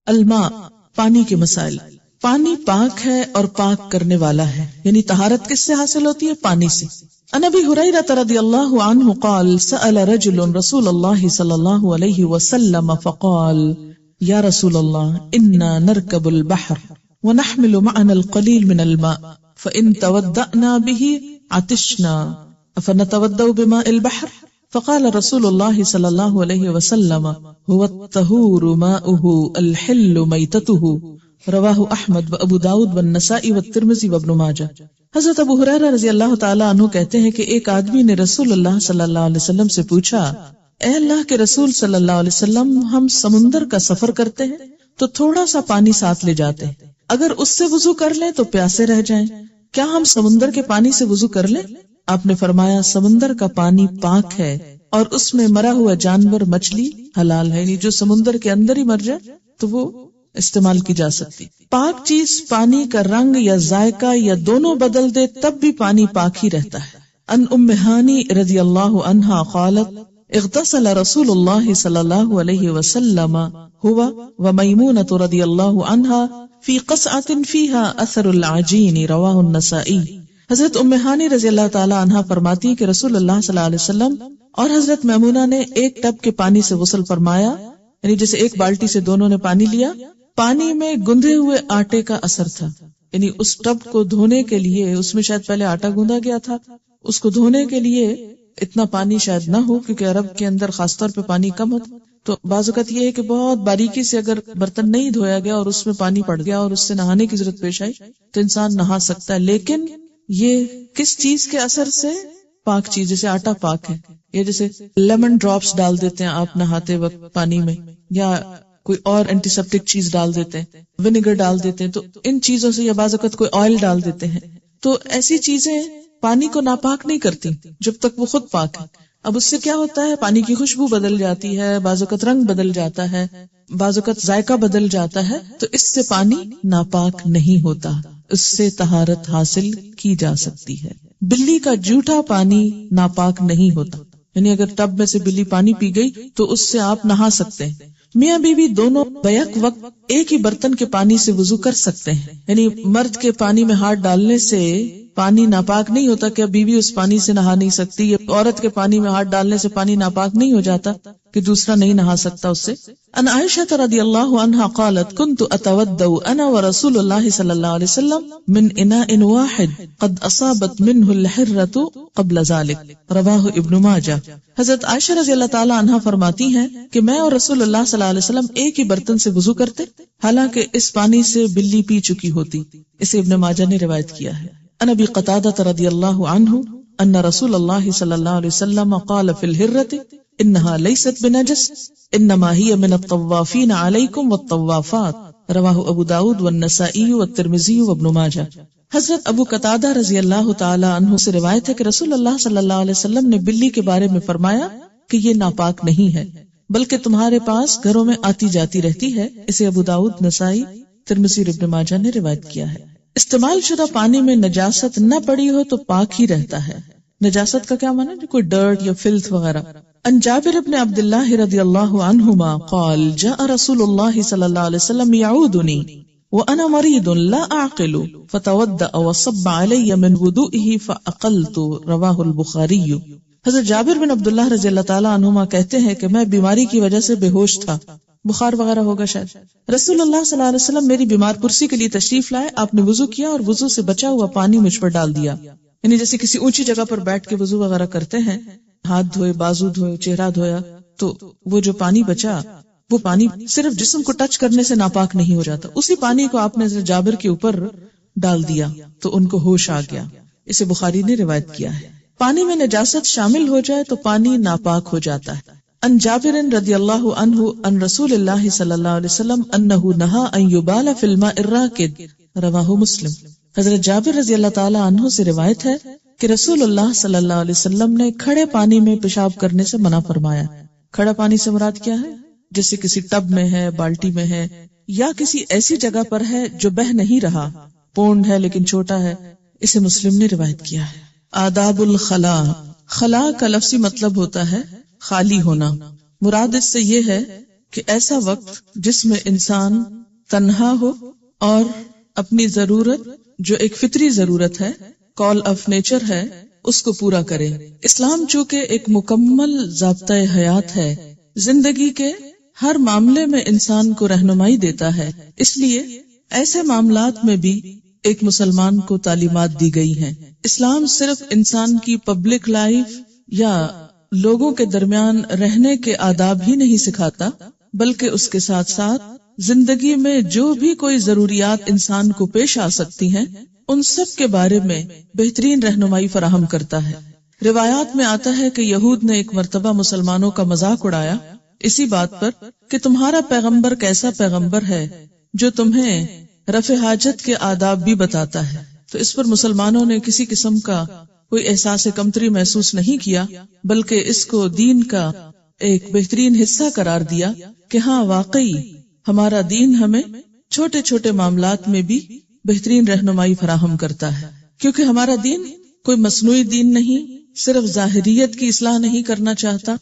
الماء، پانی کے مسائل. پانی پاک ہے اور پاک کرنے والا ہے، یعنی طہارت کس سے حاصل ہوتی ہے؟ پانی سے. عن ابی ہریرہ رضی اللہ عنہ قال سأل رجل رسول اللہ صلی اللہ علیہ وسلم فقال یا رسول اللہ انا نرکب البحر ونحمل معنا القلیل من الماء فإن تودأنا به عطشنا افنتودأ بماء البحر فقال رسول اللہ صلی اللہ علیہ وسلم هو الطہور ماؤه الحل میتته رواہ احمد و ابو داود والنسائی والترمذی وابن ماجہ. حضرت ابو ہریرہ رضی اللہ تعالیٰ عنہ کہتے ہیں کہ ایک آدمی نے رسول اللہ صلی اللہ علیہ وسلم سے پوچھا، اے اللہ کے رسول صلی اللہ علیہ وسلم، ہم سمندر کا سفر کرتے ہیں تو تھوڑا سا پانی ساتھ لے جاتے ہیں، اگر اس سے وضو کر لیں تو پیاسے رہ جائیں، کیا ہم سمندر کے پانی سے وضو کر لیں؟ آپ نے فرمایا سمندر کا پانی پاک ہے اور اس میں مرا ہوا جانور مچھلی حلال ہے، یعنی جو سمندر کے اندر ہی مر جائے تو وہ استعمال کی جا سکتی. پاک چیز پانی کا رنگ یا ذائقہ یا دونوں بدل دے تب بھی پانی پاک ہی رہتا ہے. ان ام ہانی رضی اللہ عنہا قالت اغتسل رسول اللہ صلی اللہ علیہ وسلم ہوا ومیمونۃ رضی اللہ عنہا فی قصعۃ فیہا اثر العجین رواہ النسائی. حضرت ام ہانی رضی اللہ تعالی عنہا فرماتی کہ رسول اللہ صلی اللہ علیہ وسلم اور حضرت میمونہ نے ایک ٹب کے پانی سے غسل فرمایا، یعنی جیسے ایک بالٹی سے دونوں نے پانی لیا، پانی میں گندھے ہوئے آٹے کا اثر تھا، یعنی اس ٹب کو دھونے کے لیے اس میں شاید پہلے آٹا گوندھا گیا تھا، اس کو دھونے کے لیے اتنا پانی شاید نہ ہو کیونکہ عرب کے اندر خاص طور پہ پانی کم ہوتا. تو بعض اوقات یہ ہے کہ بہت باریکی سے اگر برتن نہیں دھویا گیا اور اس میں پانی پڑ گیا اور اس سے نہانے کی ضرورت پیش آئی تو انسان نہا سکتا ہے، لیکن یہ کس چیز کے اثر سے؟ پاک چیز، جیسے آٹا پاک ہے، یا جیسے لیمن ڈراپس ڈال دیتے ہیں آپ نہاتے وقت پانی میں، یا کوئی اور اینٹی سیپٹک چیز ڈال دیتے ہیں، ونیگر ڈال دیتے ہیں، تو ان چیزوں سے، یا بعض اوقات کوئی آئل ڈال دیتے ہیں، تو ایسی چیزیں پانی کو ناپاک نہیں کرتی جب تک وہ خود پاک ہے. اب اس سے کیا ہوتا ہے؟ پانی کی خوشبو بدل جاتی ہے، بعض اوقات رنگ بدل جاتا ہے، بعض اوقات ذائقہ بدل جاتا ہے، تو اس سے پانی ناپاک نہیں ہوتا، اس سے طہارت حاصل کی جا سکتی ہے. بلی کا جھوٹا پانی ناپاک نہیں ہوتا، یعنی اگر ٹب میں سے بلی پانی پی گئی تو اس سے آپ نہا سکتے ہیں. میاں بیوی دونوں بیک وقت ایک ہی برتن کے پانی سے وضو کر سکتے ہیں، یعنی مرد کے پانی میں ہاتھ ڈالنے سے پانی ناپاک نہیں ہوتا کہ بیوی اس پانی سے نہا نہیں سکتی، یا عورت کے پانی میں ہاتھ ڈالنے سے پانی ناپاک نہیں ہو جاتا کہ دوسرا نہیں نہا سکتا اس سے. ان عائشہ رضی اللہ عنہا قالت كنت اتودع انا ورسول اللہ صلی اللہ علیہ وسلم من اناء واحد قد اصابت منه الحرة قبل ذلك رواہ ابن ماجہ. حضرت عائشہ رضی اللہ تعالی عنہا فرماتی ہیں کہ میں اور رسول اللہ صلی اللہ علیہ وسلم ایک ہی برتن سے وضو کرتے، حالانکہ اس پانی سے بلی پی چکی ہوتی. اسے ابن ماجہ نے روایت کیا ہے. ان ابی قتادہ رضی اللہ عنہ ان رسول اللہ صلی اللہ علیہ وسلم قال فی الحرة انها لیست بنجس انما ہی من الطوافین علیکم والطوافات رواہ ابو داود والنسائی والترمذی وابن ماجہ. حضرت ابو قتادہ رضی اللہ تعالی عنہ سے روایت ہے کہ رسول اللہ صلی اللہ علیہ وسلم نے بلی کے بارے میں فرمایا کہ یہ ناپاک نہیں ہے بلکہ تمہارے پاس گھروں میں آتی جاتی رہتی ہے. اسے ابو داود، نسائی، ترمذی اور ابن ماجہ نے روایت کیا ہے. استعمال شدہ پانی میں نجاست نہ پڑی ہو تو پاک ہی رہتا ہے. نجاست کا کیا معنی ہے؟ کوئی ڈرٹ یا فلث وغیرہ. ان جابر بن عبد اللہ رضی اللہ عنہما قال جاء رسول اللہ صلی اللہ علیہ وسلم یعودنی وانا مريض لا اعقل فتودأ وصب علي من وضوئه فاقلت رواہ البخاری. حضرت جابر بن عبد اللہ رضی اللہ تعالی عنہما کہتے ہیں کہ میں بیماری کی وجہ سے بے ہوش تھا، بخار وغیرہ ہوگا شاید. رسول اللہ صلی اللہ علیہ وسلم میری بیمار پرسی کے لیے تشریف لائے، آپ نے وضو کیا اور وضو سے بچا ہوا پانی مجھ پر ڈال دیا. یعنی جیسے کسی اونچی جگہ پر بیٹھ کے وضو وغیرہ کرتے ہیں، ہاتھ دھوئے، بازو دھوئے، چہرہ دھویا، تو وہ جو پانی بچا وہ پانی صرف جسم کو ٹچ کرنے سے ناپاک نہیں ہو جاتا، اسی پانی کو آپ نے جابر کے اوپر ڈال دیا تو ان کو ہوش آ گیا. اسے بخاری نے روایت کیا ہے. پانی میں نجاست شامل ہو جائے تو پانی ناپاک ہو جاتا ہے. ان جابر رضی اللہ عنہ ان رسول اللہ صلی اللہ علیہ وسلم انہ نہا ان یبال فی الماء الراکد رواہ مسلم. حضرت جابر رضی اللہ تعالی عنہ سے روایت ہے کہ رسول اللہ صلی اللہ علیہ وسلم نے کھڑے پانی میں پیشاب کرنے سے منع فرمایا. کھڑا پانی سے مراد کیا ہے؟ جیسے کسی ٹب میں ہے، بالٹی میں ہے، یا کسی ایسی جگہ پر ہے جو بہ نہیں رہا، پونڈ ہے لیکن چھوٹا ہے. اسے مسلم نے روایت کیا ہے. آداب الخلا. خلا کا لفظی مطلب ہوتا ہے خالی ہونا. مراد اس سے یہ ہے کہ ایسا وقت جس میں انسان تنہا ہو اور اپنی ضرورت جو ایک فطری ضرورت ہے، کال آف نیچر ہے، اس کو پورا کرے۔ اسلام چونکہ ایک مکمل ضابطۂ حیات ہے، زندگی کے ہر معاملے میں انسان کو رہنمائی دیتا ہے، اس لیے ایسے معاملات میں بھی ایک مسلمان کو تعلیمات دی گئی ہیں۔ اسلام صرف انسان کی پبلک لائف یا لوگوں کے درمیان رہنے کے آداب ہی نہیں سکھاتا، بلکہ اس کے ساتھ ساتھ زندگی میں جو بھی کوئی ضروریات انسان کو پیش آ سکتی ہیں، ان سب کے بارے میں بہترین رہنمائی فراہم کرتا ہے۔ روایات میں آتا ہے کہ یہود نے ایک مرتبہ مسلمانوں کا مذاق اڑایا اسی بات پر کہ تمہارا پیغمبر کیسا پیغمبر ہے جو تمہیں رفع حاجت کے آداب بھی بتاتا ہے۔ تو اس پر مسلمانوں نے کسی قسم کا کوئی احساس کمتری محسوس نہیں کیا، بلکہ اس کو دین کا ایک بہترین حصہ قرار دیا کہ ہاں واقعی ہمارا دین ہمیں چھوٹے چھوٹے معاملات میں بھی بہترین رہنمائی فراہم کرتا ہے، کیونکہ ہمارا دین کوئی مصنوعی دین نہیں، صرف ظاہریت کی اصلاح نہیں کرنا چاہتا،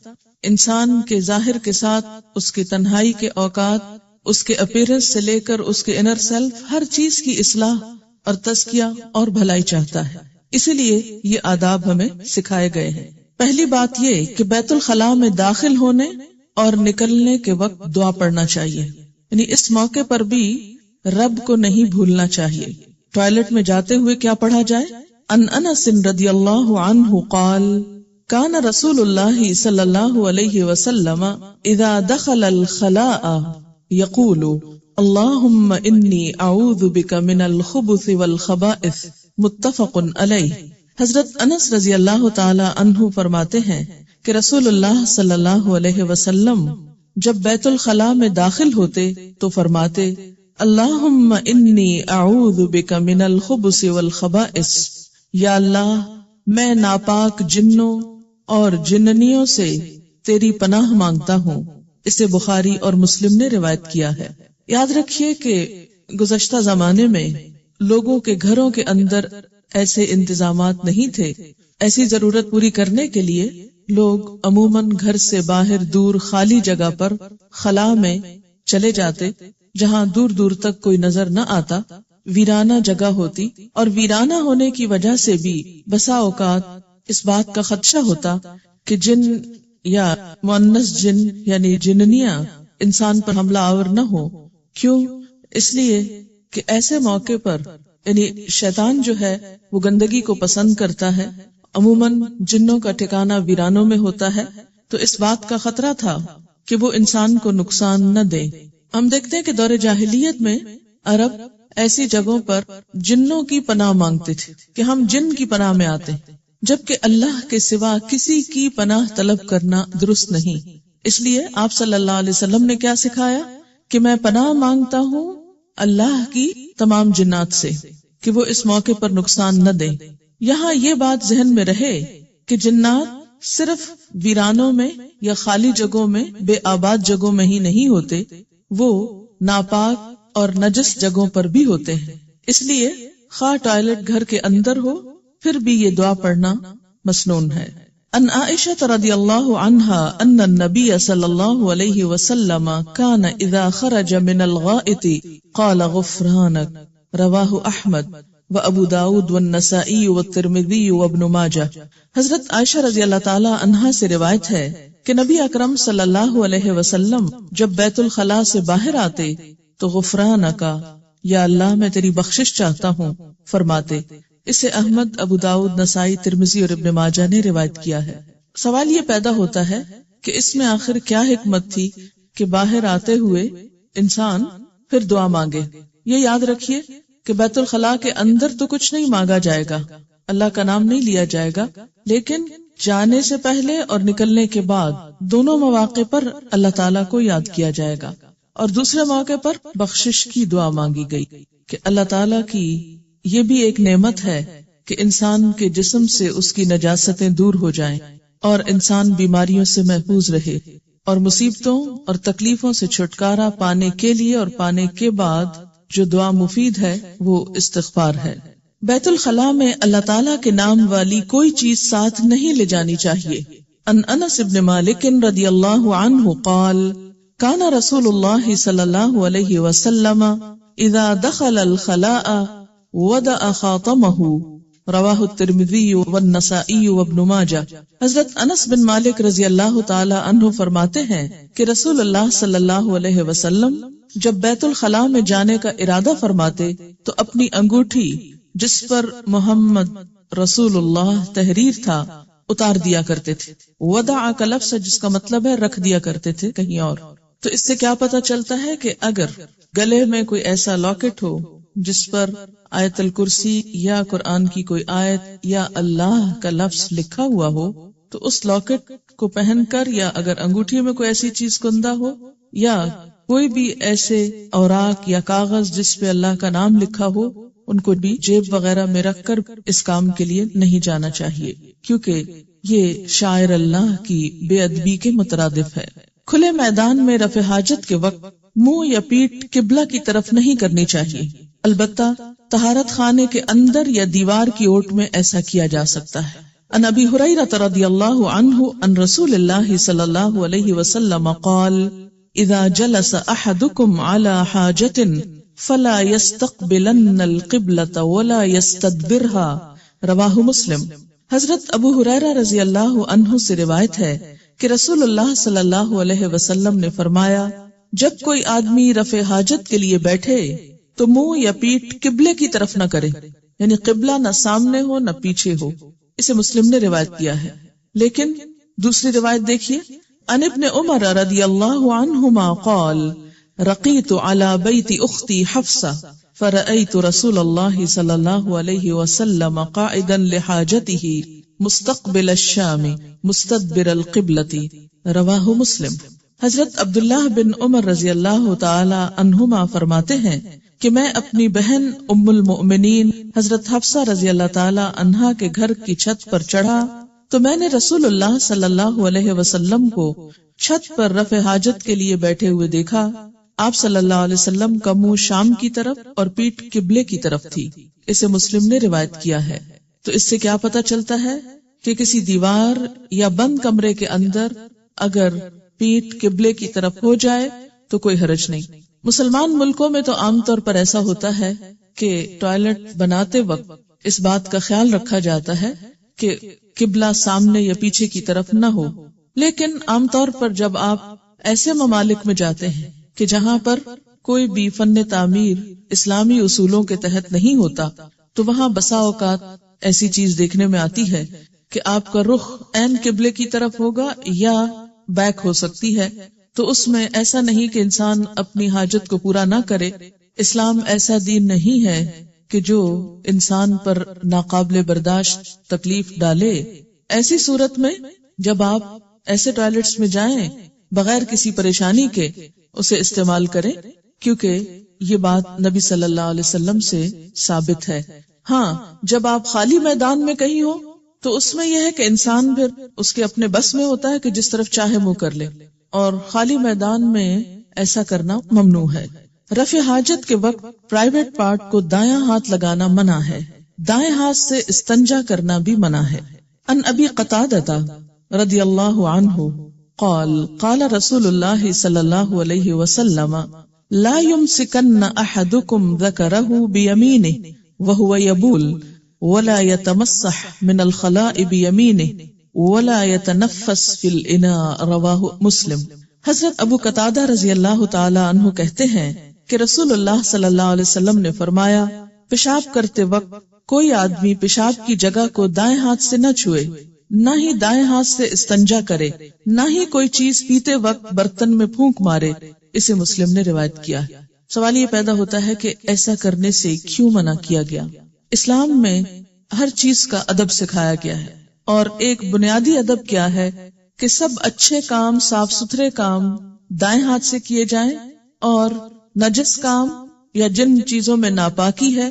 انسان کے ظاہر کے ساتھ اس کی تنہائی کے اوقات، اس کے اپیرنس سے لے کر اس کے انر سیلف، ہر چیز کی اصلاح اور تزکیہ اور بھلائی چاہتا ہے۔ اسی لیے یہ آداب ہمیں سکھائے گئے ہیں۔ پہلی بات یہ کہ بیت الخلاء میں داخل ہونے اور نکلنے کے وقت دعا پڑھنا چاہیے، یعنی اس موقع پر بھی رب کو نہیں بھولنا چاہیے۔ ٹوائلٹ میں جاتے ہوئے کیا پڑھا جائے؟ ان انس رضی اللہ عنہ قال کان رسول اللہ صلی اللہ علیہ وسلم اذا دخل الخلاء یقول اللہم انی اعوذ بک من الخبث والخبائث، متفق علیہ۔ حضرت انس رضی اللہ تعالی عنہ فرماتے ہیں کہ رسول اللہ صلی اللہ علیہ وسلم جب بیت الخلاء میں داخل ہوتے تو فرماتے اللہم انی اعوذ بک من الخبث والخبائث، یا اللہ میں ناپاک جنوں اور جننیوں سے تیری پناہ مانگتا ہوں۔ اسے بخاری اور مسلم نے روایت کیا ہے۔ یاد رکھیے کہ گزشتہ زمانے میں لوگوں کے گھروں کے اندر ایسے انتظامات نہیں تھے۔ ایسی ضرورت پوری کرنے کے لیے لوگ عموماً گھر سے باہر دور خالی جگہ پر خلا میں چلے جاتے، جہاں دور دور تک کوئی نظر نہ آتا، ویرانہ جگہ ہوتی، اور ویرانہ ہونے کی وجہ سے بھی بسا اوقات اس بات کا خدشہ ہوتا کہ جن یا مؤنث جن یعنی جننیاں انسان پر حملہ آور نہ ہو۔ کیوں؟ اس لیے کہ ایسے موقع پر یعنی شیطان جو ہے وہ گندگی کو پسند کرتا ہے، عموماً جنوں کا ٹھکانہ ویرانوں میں ہوتا ہے، تو اس بات کا خطرہ تھا کہ وہ انسان کو نقصان نہ دے۔ ہم دیکھتے ہیں کہ دور جاہلیت میں عرب ایسی جگہوں پر جنوں کی پناہ مانگتے تھے کہ ہم جن کی پناہ میں آتے ہیں، جبکہ اللہ کے سوا کسی کی پناہ طلب کرنا درست نہیں۔ اس لیے آپ صلی اللہ علیہ وسلم نے کیا سکھایا کہ میں پناہ مانگتا ہوں اللہ کی تمام جنات سے کہ وہ اس موقع پر نقصان نہ دیں۔ یہاں یہ بات ذہن میں رہے کہ جنات صرف ویرانوں میں یا خالی جگہوں میں، بے آباد جگہوں میں ہی نہیں ہوتے، وہ ناپاک اور نجس جگہوں پر بھی ہوتے ہیں۔ اس لیے خواہ ٹوائلٹ گھر کے اندر ہو، پھر بھی یہ دعا پڑھنا مسنون ہے۔ ان عائشہ رضی اللہ عنہا ان النبی صلی اللہ علیہ وسلم کان اذا خرج من الغائط قال غفرانک، رواہ احمد و ابو داود والنسائی والترمذی وابن ماجہ۔ حضرت عائشہ رضی اللہ تعالی عنہا سے روایت ہے کہ نبی اکرم صلی اللہ علیہ وسلم جب بیت الخلاء سے باہر آتے تو غفرانکا، یا اللہ میں تیری بخشش چاہتا ہوں فرماتے۔ اسے احمد، ابو داؤد، نسائی، ترمذی اور ابن ماجہ نے روایت کیا ہے۔ سوال یہ پیدا ہوتا ہے کہ اس میں آخر کیا حکمت تھی کہ باہر آتے ہوئے انسان پھر دعا مانگے؟ یہ یاد رکھیے کہ بیت الخلاء کے اندر تو کچھ نہیں مانگا جائے گا، اللہ کا نام نہیں لیا جائے گا، لیکن جانے سے پہلے اور نکلنے کے بعد دونوں مواقع پر اللہ تعالیٰ کو یاد کیا جائے گا، اور دوسرے موقع پر بخشش کی دعا مانگی گئی کہ اللہ تعالیٰ کی یہ بھی ایک نعمت ہے کہ انسان کے جسم سے اس کی نجاستیں دور ہو جائیں اور انسان بیماریوں سے محفوظ رہے، اور مصیبتوں اور تکلیفوں سے چھٹکارا پانے کے لیے اور پانے کے بعد جو دعا مفید ہے وہ استغفار ہے۔ بیت الخلاء میں اللہ تعالیٰ کے نام والی کوئی چیز ساتھ نہیں لے جانی چاہیے۔ ان انس بن مالک رضی اللہ عنہ قال کان رسول اللہ صلی اللہ علیہ وسلم اذا دخل الخلاء وضع خاتمہ، رواہ الترمذی والنسائی وابن ماجہ۔ حضرت انس بن مالک رضی اللہ تعالی عنہ فرماتے ہیں کہ رسول اللہ صلی اللہ علیہ وسلم جب بیت الخلاء میں جانے کا ارادہ فرماتے تو اپنی انگوٹھی جس پر محمد رسول اللہ تحریر تھا اتار دیا کرتے تھے۔ وضع کا لفظ جس کا مطلب ہے رکھ دیا کرتے تھے کہیں اور۔ تو اس سے کیا پتہ چلتا ہے کہ اگر گلے میں کوئی ایسا لاکٹ ہو جس پر آیت الکرسی یا قرآن کی کوئی آیت یا اللہ کا لفظ لکھا ہوا ہو تو اس لاکٹ کو پہن کر، یا اگر انگوٹھی میں کوئی ایسی چیز کندہ ہو یا کوئی بھی ایسے اوراق یا کاغذ جس پہ اللہ کا نام لکھا ہو، ان کو بھی جیب وغیرہ میں رکھ کر اس کام کے لیے نہیں جانا چاہیے، کیونکہ یہ شاعر اللہ کی بے ادبی کے مترادف ہے۔ کھلے میدان میں رفع حاجت کے وقت منہ یا پیٹھ قبلہ کی طرف نہیں کرنی چاہیے، البتہ طہارت خانے کے اندر یا دیوار کی اوٹ میں ایسا کیا جا سکتا ہے۔ عن ابی ہریرہ رضی اللہ عنہ عن رسول اللہ صلی اللہ علیہ وسلم قال اذا جلس احدکم علی حاجۃ فلا يستقبلن القبلة ولا يستدبرها، رواہ مسلم۔ حضرت ابو ہریرہ رضی اللہ عنہ سے روایت ہے کہ رسول اللہ صلی اللہ علیہ وسلم نے فرمایا، جب کوئی آدمی رفع حاجت کے لیے بیٹھے تو منہ یا پیٹھ قبلے کی طرف نہ کرے، یعنی قبلہ نہ سامنے ہو نہ پیچھے ہو۔ اسے مسلم نے روایت کیا ہے۔ لیکن دوسری روایت دیکھیے، عن ابن عمر رضی اللہ عنہما قال رقیت علی بیت اختی حفصہ فرأیت رسول اللہ صلی اللہ علیہ وسلم قاعدا لحاجتہ مستقبل الشام مستدبر القبلة، رواہ مسلم۔ حضرت عبداللہ بن عمر رضی اللہ تعالی عنہما فرماتے ہیں کہ میں اپنی بہن ام المؤمنین حضرت حفصہ رضی اللہ تعالی عنہا کے گھر کی چھت پر چڑھا تو میں نے رسول اللہ صلی اللہ علیہ وسلم کو چھت پر رفع حاجت کے لیے بیٹھے ہوئے دیکھا۔ آپ صلی اللہ علیہ وسلم کا منہ شام کی طرف اور پیٹھ قبلے کی طرف تھی۔ اسے مسلم نے روایت کیا ہے۔ تو اس سے کیا پتہ چلتا ہے کہ کسی دیوار یا بند کمرے کے اندر اگر پیٹھ قبلے کی طرف ہو جائے تو کوئی حرج نہیں۔ مسلمان ملکوں میں تو عام طور پر ایسا ہوتا ہے کہ ٹوائلٹ بناتے وقت اس بات کا خیال رکھا جاتا ہے کہ قبلہ سامنے یا پیچھے کی طرف نہ ہو، لیکن عام طور پر جب آپ ایسے ممالک میں جاتے ہیں کہ جہاں پر کوئی بھی فن تعمیر اسلامی اصولوں کے تحت نہیں ہوتا تو وہاں بسا اوقات ایسی چیز دیکھنے میں آتی ہے کہ آپ کا رخ عین قبلے کی طرف ہوگا یا بیک ہو سکتی ہے، تو اس میں ایسا نہیں کہ انسان اپنی حاجت کو پورا نہ کرے۔ اسلام ایسا دین نہیں ہے کہ جو انسان پر ناقابل برداشت تکلیف ڈالے۔ ایسی صورت میں جب آپ ایسے ٹوائلٹس میں جائیں بغیر کسی پریشانی کے اسے استعمال کریں، کیونکہ یہ بات نبی صلی اللہ علیہ وسلم سے ثابت ہے۔ ہاں، جب آپ خالی میدان میں کہیں ہو تو اس میں یہ ہے کہ انسان پھر اس کے اپنے بس میں ہوتا ہے کہ جس طرف چاہے منہ کر لے، اور خالی میدان میں ایسا کرنا ممنوع ہے۔ رفع حاجت کے وقت پرائیویٹ پارٹ کو دایاں ہاتھ لگانا منع ہے، دائیں ہاتھ سے استنجا کرنا بھی منع ہے۔ ان ابی قتادہ رضی اللہ عنہ قال قال رسول اللہ صلی اللہ علیہ وسلم لا يمسكن احدكم ذكره بيمينه وهو يبول ولا يتمسح من الخلاء بيمينه ولا يتنفس في الاناء، رواہ مسلم۔ حضرت ابو قتادہ رضی اللہ تعالی عنہ کہتے ہیں کہ رسول اللہ صلی اللہ علیہ وسلم نے فرمایا، پیشاب کرتے وقت کوئی آدمی پیشاب کی جگہ کو دائیں ہاتھ سے نہ چھوئے، نہ ہی دائیں ہاتھ سے استنجا کرے، نہ ہی کوئی چیز پیتے وقت برتن میں پھونک مارے۔ اسے مسلم نے روایت کیا۔ سوال یہ پیدا ہوتا ہے کہ ایسا کرنے سے کیوں منع کیا گیا؟ اسلام میں ہر چیز کا ادب سکھایا گیا ہے، اور ایک بنیادی ادب کیا ہے کہ سب اچھے کام، صاف ستھرے کام دائیں ہاتھ سے کیے جائیں، اور نجس کام یا جن چیزوں میں ناپاکی ہے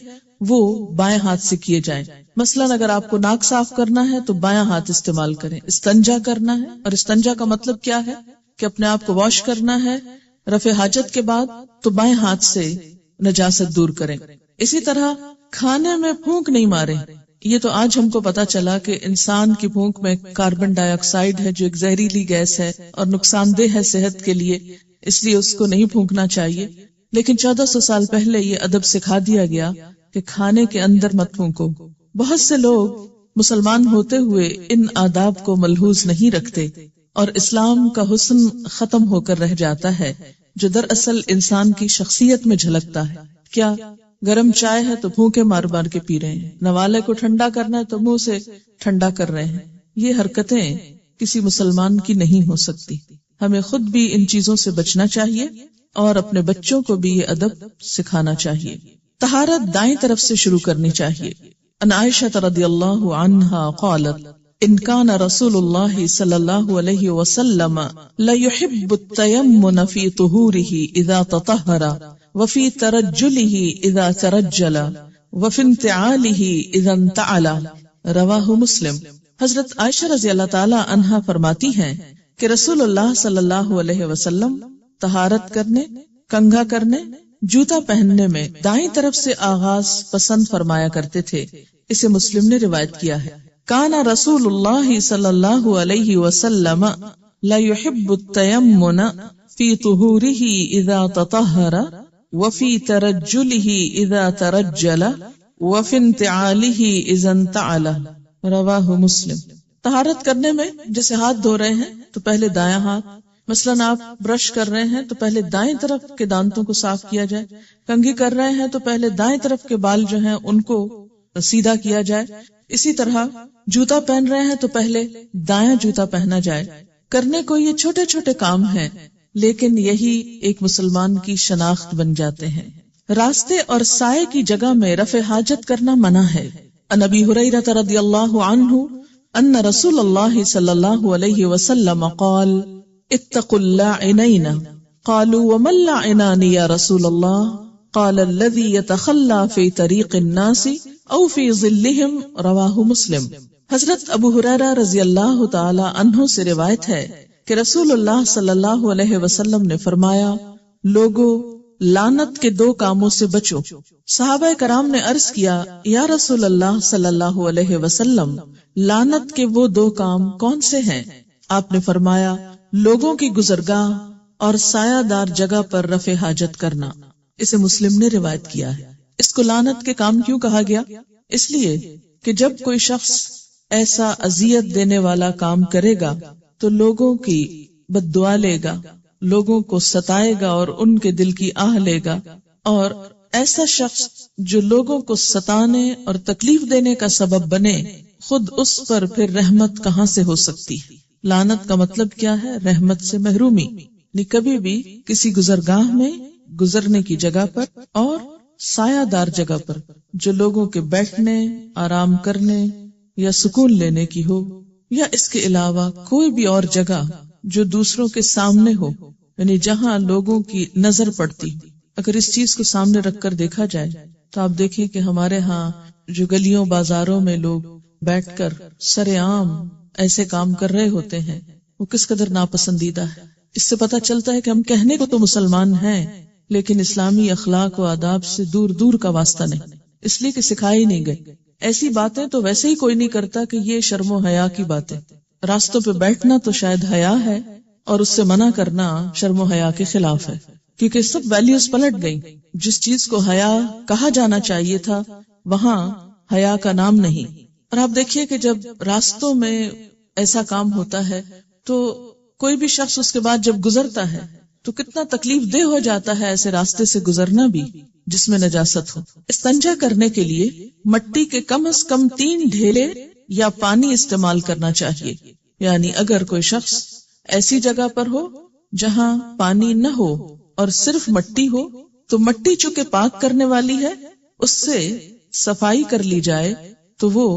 وہ بائیں ہاتھ سے کیے جائیں۔ مثلا اگر آپ کو ناک صاف کرنا ہے تو بایاں ہاتھ استعمال کریں۔ استنجا کرنا ہے، اور استنجا کا مطلب کیا ہے کہ اپنے آپ کو واش کرنا ہے رفع حاجت کے بعد، تو بائیں ہاتھ سے نجاست دور کریں۔ اسی طرح کھانے میں پھونک نہیں مارے۔ یہ تو آج ہم کو پتا چلا کہ انسان کی پھونک میں کاربن ڈائی آکسائڈ ہے جو ایک زہریلی گیس ہے اور نقصان دہ ہے صحت کے لیے، اس لیے اس کو نہیں پھونکنا چاہیے. لیکن 1400 سال پہلے یہ ادب سکھا دیا گیا کہ کھانے کے اندر مت پھونکو. بہت سے لوگ مسلمان ہوتے ہوئے ان آداب کو ملحوظ نہیں رکھتے اور اسلام کا حسن ختم ہو کر رہ جاتا ہے جو دراصل انسان کی شخصیت میں جھلکتا ہے. کیا گرم چائے ہے تو پھونکے مار مار کے پی رہے ہیں، نوالے کو ٹھنڈا کرنا ہے تو منہ سے ٹھنڈا کر رہے ہیں. یہ حرکتیں کسی مسلمان کی نہیں ہو سکتی. ہمیں خود بھی ان چیزوں سے بچنا چاہیے اور اپنے بچوں کو بھی یہ ادب سکھانا چاہیے. طہارت دائیں طرف سے شروع کرنی چاہیے. ان عائشہ رضی اللہ عنہا قالت ان كان رسول اللہ صلی اللہ علیہ وسلم ليحب التيمن في طهوره اذا تطهر وفي ترجله اذا ترجل وفي انتعاله اذا انتعل. رواہ مسلم. حضرت عائشہ رضی اللہ تعالی عنہا فرماتی ہیں کہ رسول اللہ صلی اللہ علیہ وسلم طہارت کرنے، کنگھا کرنے، جوتا پہننے میں دائیں طرف سے آغاز پسند فرمایا کرتے تھے. اسے مسلم نے روایت کیا ہے. کان رسول اللہ صلی اللہ علیہ وسلم لا يحب التيمن في طهوره اذا تطهر وفي ترجله اذا ترجل وفي انتعاله اذا انتعل. رواہ مسلم. طہارت کرنے میں جیسے ہاتھ دھو رہے ہیں تو پہلے دایاں ہاتھ، مثلاً آپ برش کر رہے ہیں تو پہلے دائیں طرف کے دانتوں کو صاف کیا جائے، کنگھی کر رہے ہیں تو پہلے دائیں طرف کے بال جو ہیں ان کو سیدھا کیا جائے. اسی طرح جوتا پہن رہے ہیں تو پہلے دایاں جوتا پہنا جائے. کرنے کو یہ چھوٹے چھوٹے کام ہیں لیکن یہی ایک مسلمان کی شناخت بن جاتے ہیں. راستے اور سائے کی جگہ میں رفع حاجت کرنا منع ہے. عن ابی ہریرہ رضی اللہ عنہ ان رسول اللہ صلی اللہ علیہ وسلم قال اتقوا اللاعنین قالوا وما اللاعنان یا رسول اللہ قال الذي يتخلى في طريق الناس او في ظلهم. رواہ مسلم. حضرت ابو ہریرہ رضی اللہ تعالی عنہ سے روایت ہے کہ رسول اللہ صلی اللہ علیہ وسلم نے فرمایا لوگو لعنت کے دو کاموں سے بچو. صحابہ کرام نے عرض کیا یا رسول اللہ صلی اللہ علیہ وسلم لعنت کے وہ دو کام کون سے ہیں؟ آپ نے فرمایا لوگوں کی گزرگاہ اور سایہ دار جگہ پر رفع حاجت کرنا. اسے مسلم نے روایت کیا ہے. اس کو لعنت کے کام کیوں کہا گیا؟ اس لیے کہ جب کوئی شخص ایسا اذیت دینے والا کام کرے گا تو لوگوں کی بد دعا لے گا، لوگوں کو ستائے گا اور ان کے دل کی آہ لے گا. اور ایسا شخص جو لوگوں کو ستانے اور تکلیف دینے کا سبب بنے خود اس پر پھر رحمت کہاں سے ہو سکتی؟ لعنت کا مطلب کیا ہے؟ رحمت سے محرومی. کبھی بھی کسی گزرگاہ میں، گزرنے کی جگہ پر اور سایہ دار جگہ پر جو لوگوں کے بیٹھنے، آرام کرنے یا سکون لینے کی ہو، یا اس کے علاوہ کوئی بھی اور جگہ جو دوسروں کے سامنے ہو، یعنی جہاں لوگوں کی نظر پڑتی. اگر اس چیز کو سامنے رکھ کر دیکھا جائے تو آپ دیکھیں کہ ہمارے ہاں جو گلیوں بازاروں میں لوگ بیٹھ کر سر عام ایسے کام کر رہے ہوتے ہیں وہ کس قدر ناپسندیدہ ہے. اس سے پتہ چلتا ہے کہ ہم کہنے کو تو مسلمان ہیں لیکن اسلامی اخلاق و آداب سے دور دور کا واسطہ نہیں، اس لیے کہ سکھائی نہیں گئی. ایسی باتیں تو ویسے ہی کوئی نہیں کرتا کہ یہ شرم و حیا کی باتیں. راستوں پہ بیٹھنا تو شاید حیا ہے اور اس سے منع کرنا شرم و حیا کے خلاف ہے، کیونکہ سب ویلیوز پلٹ گئی. جس چیز کو حیا کہا جانا چاہیے تھا وہاں حیا کا نام نہیں. اور آپ دیکھیے کہ جب راستوں میں ایسا کام ہوتا ہے تو کوئی بھی شخص اس کے بعد جب گزرتا ہے تو کتنا تکلیف دہ ہو جاتا ہے ایسے راستے سے گزرنا بھی جس میں نجاست ہو. استنجا کرنے کے لیے مٹی کے کم از کم 3 ڈھیلے یا پانی استعمال کرنا چاہیے. یعنی اگر کوئی شخص ایسی جگہ پر ہو جہاں پانی نہ ہو اور صرف مٹی ہو تو مٹی چونکہ پاک کرنے والی ہے اس سے صفائی کر لی جائے تو وہ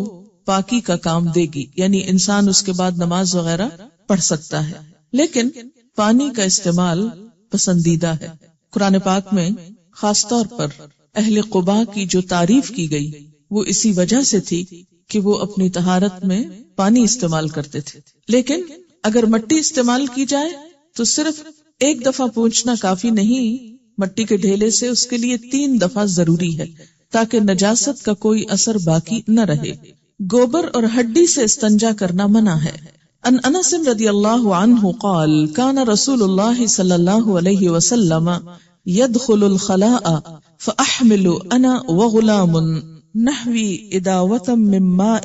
پاکی کا کام دے گی، یعنی انسان اس کے بعد نماز وغیرہ پڑھ سکتا ہے. لیکن پانی کا استعمال پسندیدہ ہے. قرآن پاک میں خاص طور پر اہل قباء کی جو تعریف کی گئی وہ اسی وجہ سے تھی کہ وہ اپنی طہارت میں پانی استعمال کرتے تھے. لیکن اگر مٹی استعمال کی جائے تو صرف ایک دفعہ پونچھنا کافی نہیں، مٹی کے ڈھیلے سے اس کے لیے 3 دفعہ ضروری ہے تاکہ نجاست کا کوئی اثر باقی نہ رہے. گوبر اور ہڈی سے استنجا کرنا منع ہے. عن انس رضی اللہ عنہ قال كان رسول اللہ صلی اللہ علیہ وسلم يدخل الخلاء فاحمل انا وغلام نحوی اداوة من ماء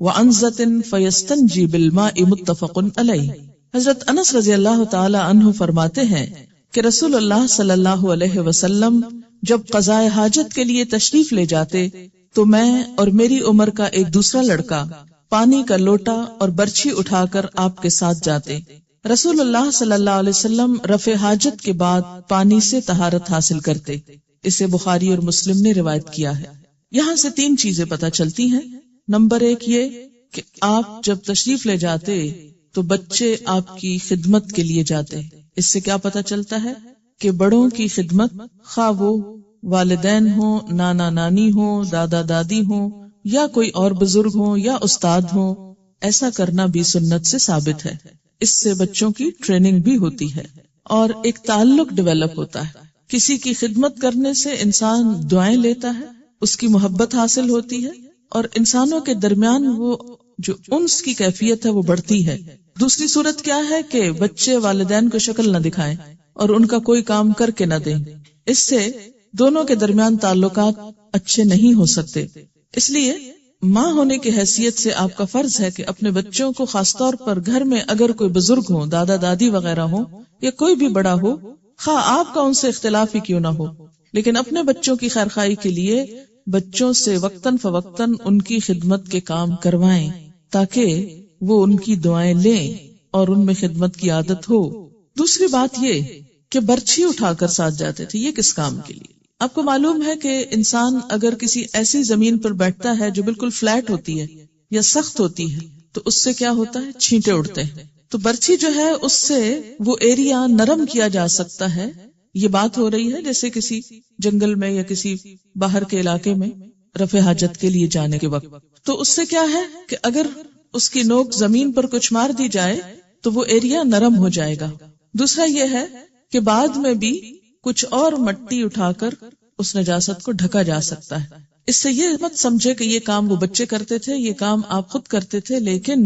وعنزة فيستنجي بالماء متفق علیہ۔ حضرت انس رضی اللہ تعالی عنہ فرماتے ہیں کہ رسول اللہ صلی اللہ علیہ وسلم جب قضاء حاجت کے لیے تشریف لے جاتے تو میں اور میری عمر کا ایک دوسرا لڑکا پانی کا لوٹا اور برچھی اٹھا کر آپ کے ساتھ جاتے۔ رسول اللہ صلی اللہ علیہ وسلم رفع حاجت کے بعد پانی سے طہارت حاصل کرتے۔ اسے بخاری اور مسلم نے روایت کیا ہے۔ یہاں سے 3 چیزیں پتہ چلتی ہیں۔ نمبر 1 یہ کہ آپ جب تشریف لے جاتے تو بچے آپ کی خدمت کے لیے جاتے۔ اس سے کیا پتہ چلتا ہے کہ بڑوں کی خدمت، خواہ وہ والدین ہوں، نانا نانی ہوں، دادا دادی ہوں، یا کوئی اور بزرگ ہوں یا استاد ہوں، ایسا کرنا بھی سنت سے ثابت ہے۔ اس سے بچوں کی ٹریننگ بھی ہوتی ہے اور ایک تعلق ڈیولپ ہوتا ہے۔ کسی کی خدمت کرنے سے انسان دعائیں لیتا ہے، اس کی محبت حاصل ہوتی ہے اور انسانوں کے درمیان وہ جو انس کی کیفیت ہے وہ بڑھتی ہے۔ دوسری صورت کیا ہے کہ بچے والدین کو شکل نہ دکھائیں اور ان کا کوئی کام کر کے نہ دیں، اس سے دونوں کے درمیان تعلقات اچھے نہیں ہو سکتے۔ اس لیے ماں ہونے کی حیثیت سے آپ کا فرض ہے کہ اپنے بچوں کو خاص طور پر گھر میں اگر کوئی بزرگ ہو، دادا دادی وغیرہ ہو یا کوئی بھی بڑا ہو، خواہ آپ کا ان سے اختلاف ہی کیوں نہ ہو، لیکن اپنے بچوں کی خیرخواہی کے لیے بچوں سے وقتاً فوقتاً ان کی خدمت کے کام کروائیں تاکہ وہ ان کی دعائیں لیں اور ان میں خدمت کی عادت ہو۔ دوسری بات یہ کہ برچھی اٹھا کر ساتھ جاتے تھے، یہ کس کام کے لیے؟ آپ کو معلوم ہے کہ انسان اگر کسی ایسی زمین پر بیٹھتا ہے جو بالکل فلیٹ ہوتی ہے یا سخت ہوتی ہے تو اس سے کیا ہوتا ہے؟ چھینٹے اڑتے ہیں۔ تو برچھی جو ہے اس سے وہ ایریا نرم کیا جا سکتا ہے۔ یہ بات ہو رہی ہے جیسے کسی جنگل میں یا کسی باہر کے علاقے میں رفع حاجت کے لیے جانے کے وقت، تو اس سے کیا ہے کہ اگر اس کی نوک زمین پر کچھ مار دی جائے تو وہ ایریا نرم ہو جائے گا۔ دوسرا یہ ہے کہ بعد میں بھی کچھ اور مٹی اٹھا کر اس نجاست کو ڈھکا جا سکتا ہے۔ اس سے یہ مت سمجھے کہ یہ کام وہ بچے کرتے تھے، یہ کام آپ خود کرتے تھے، لیکن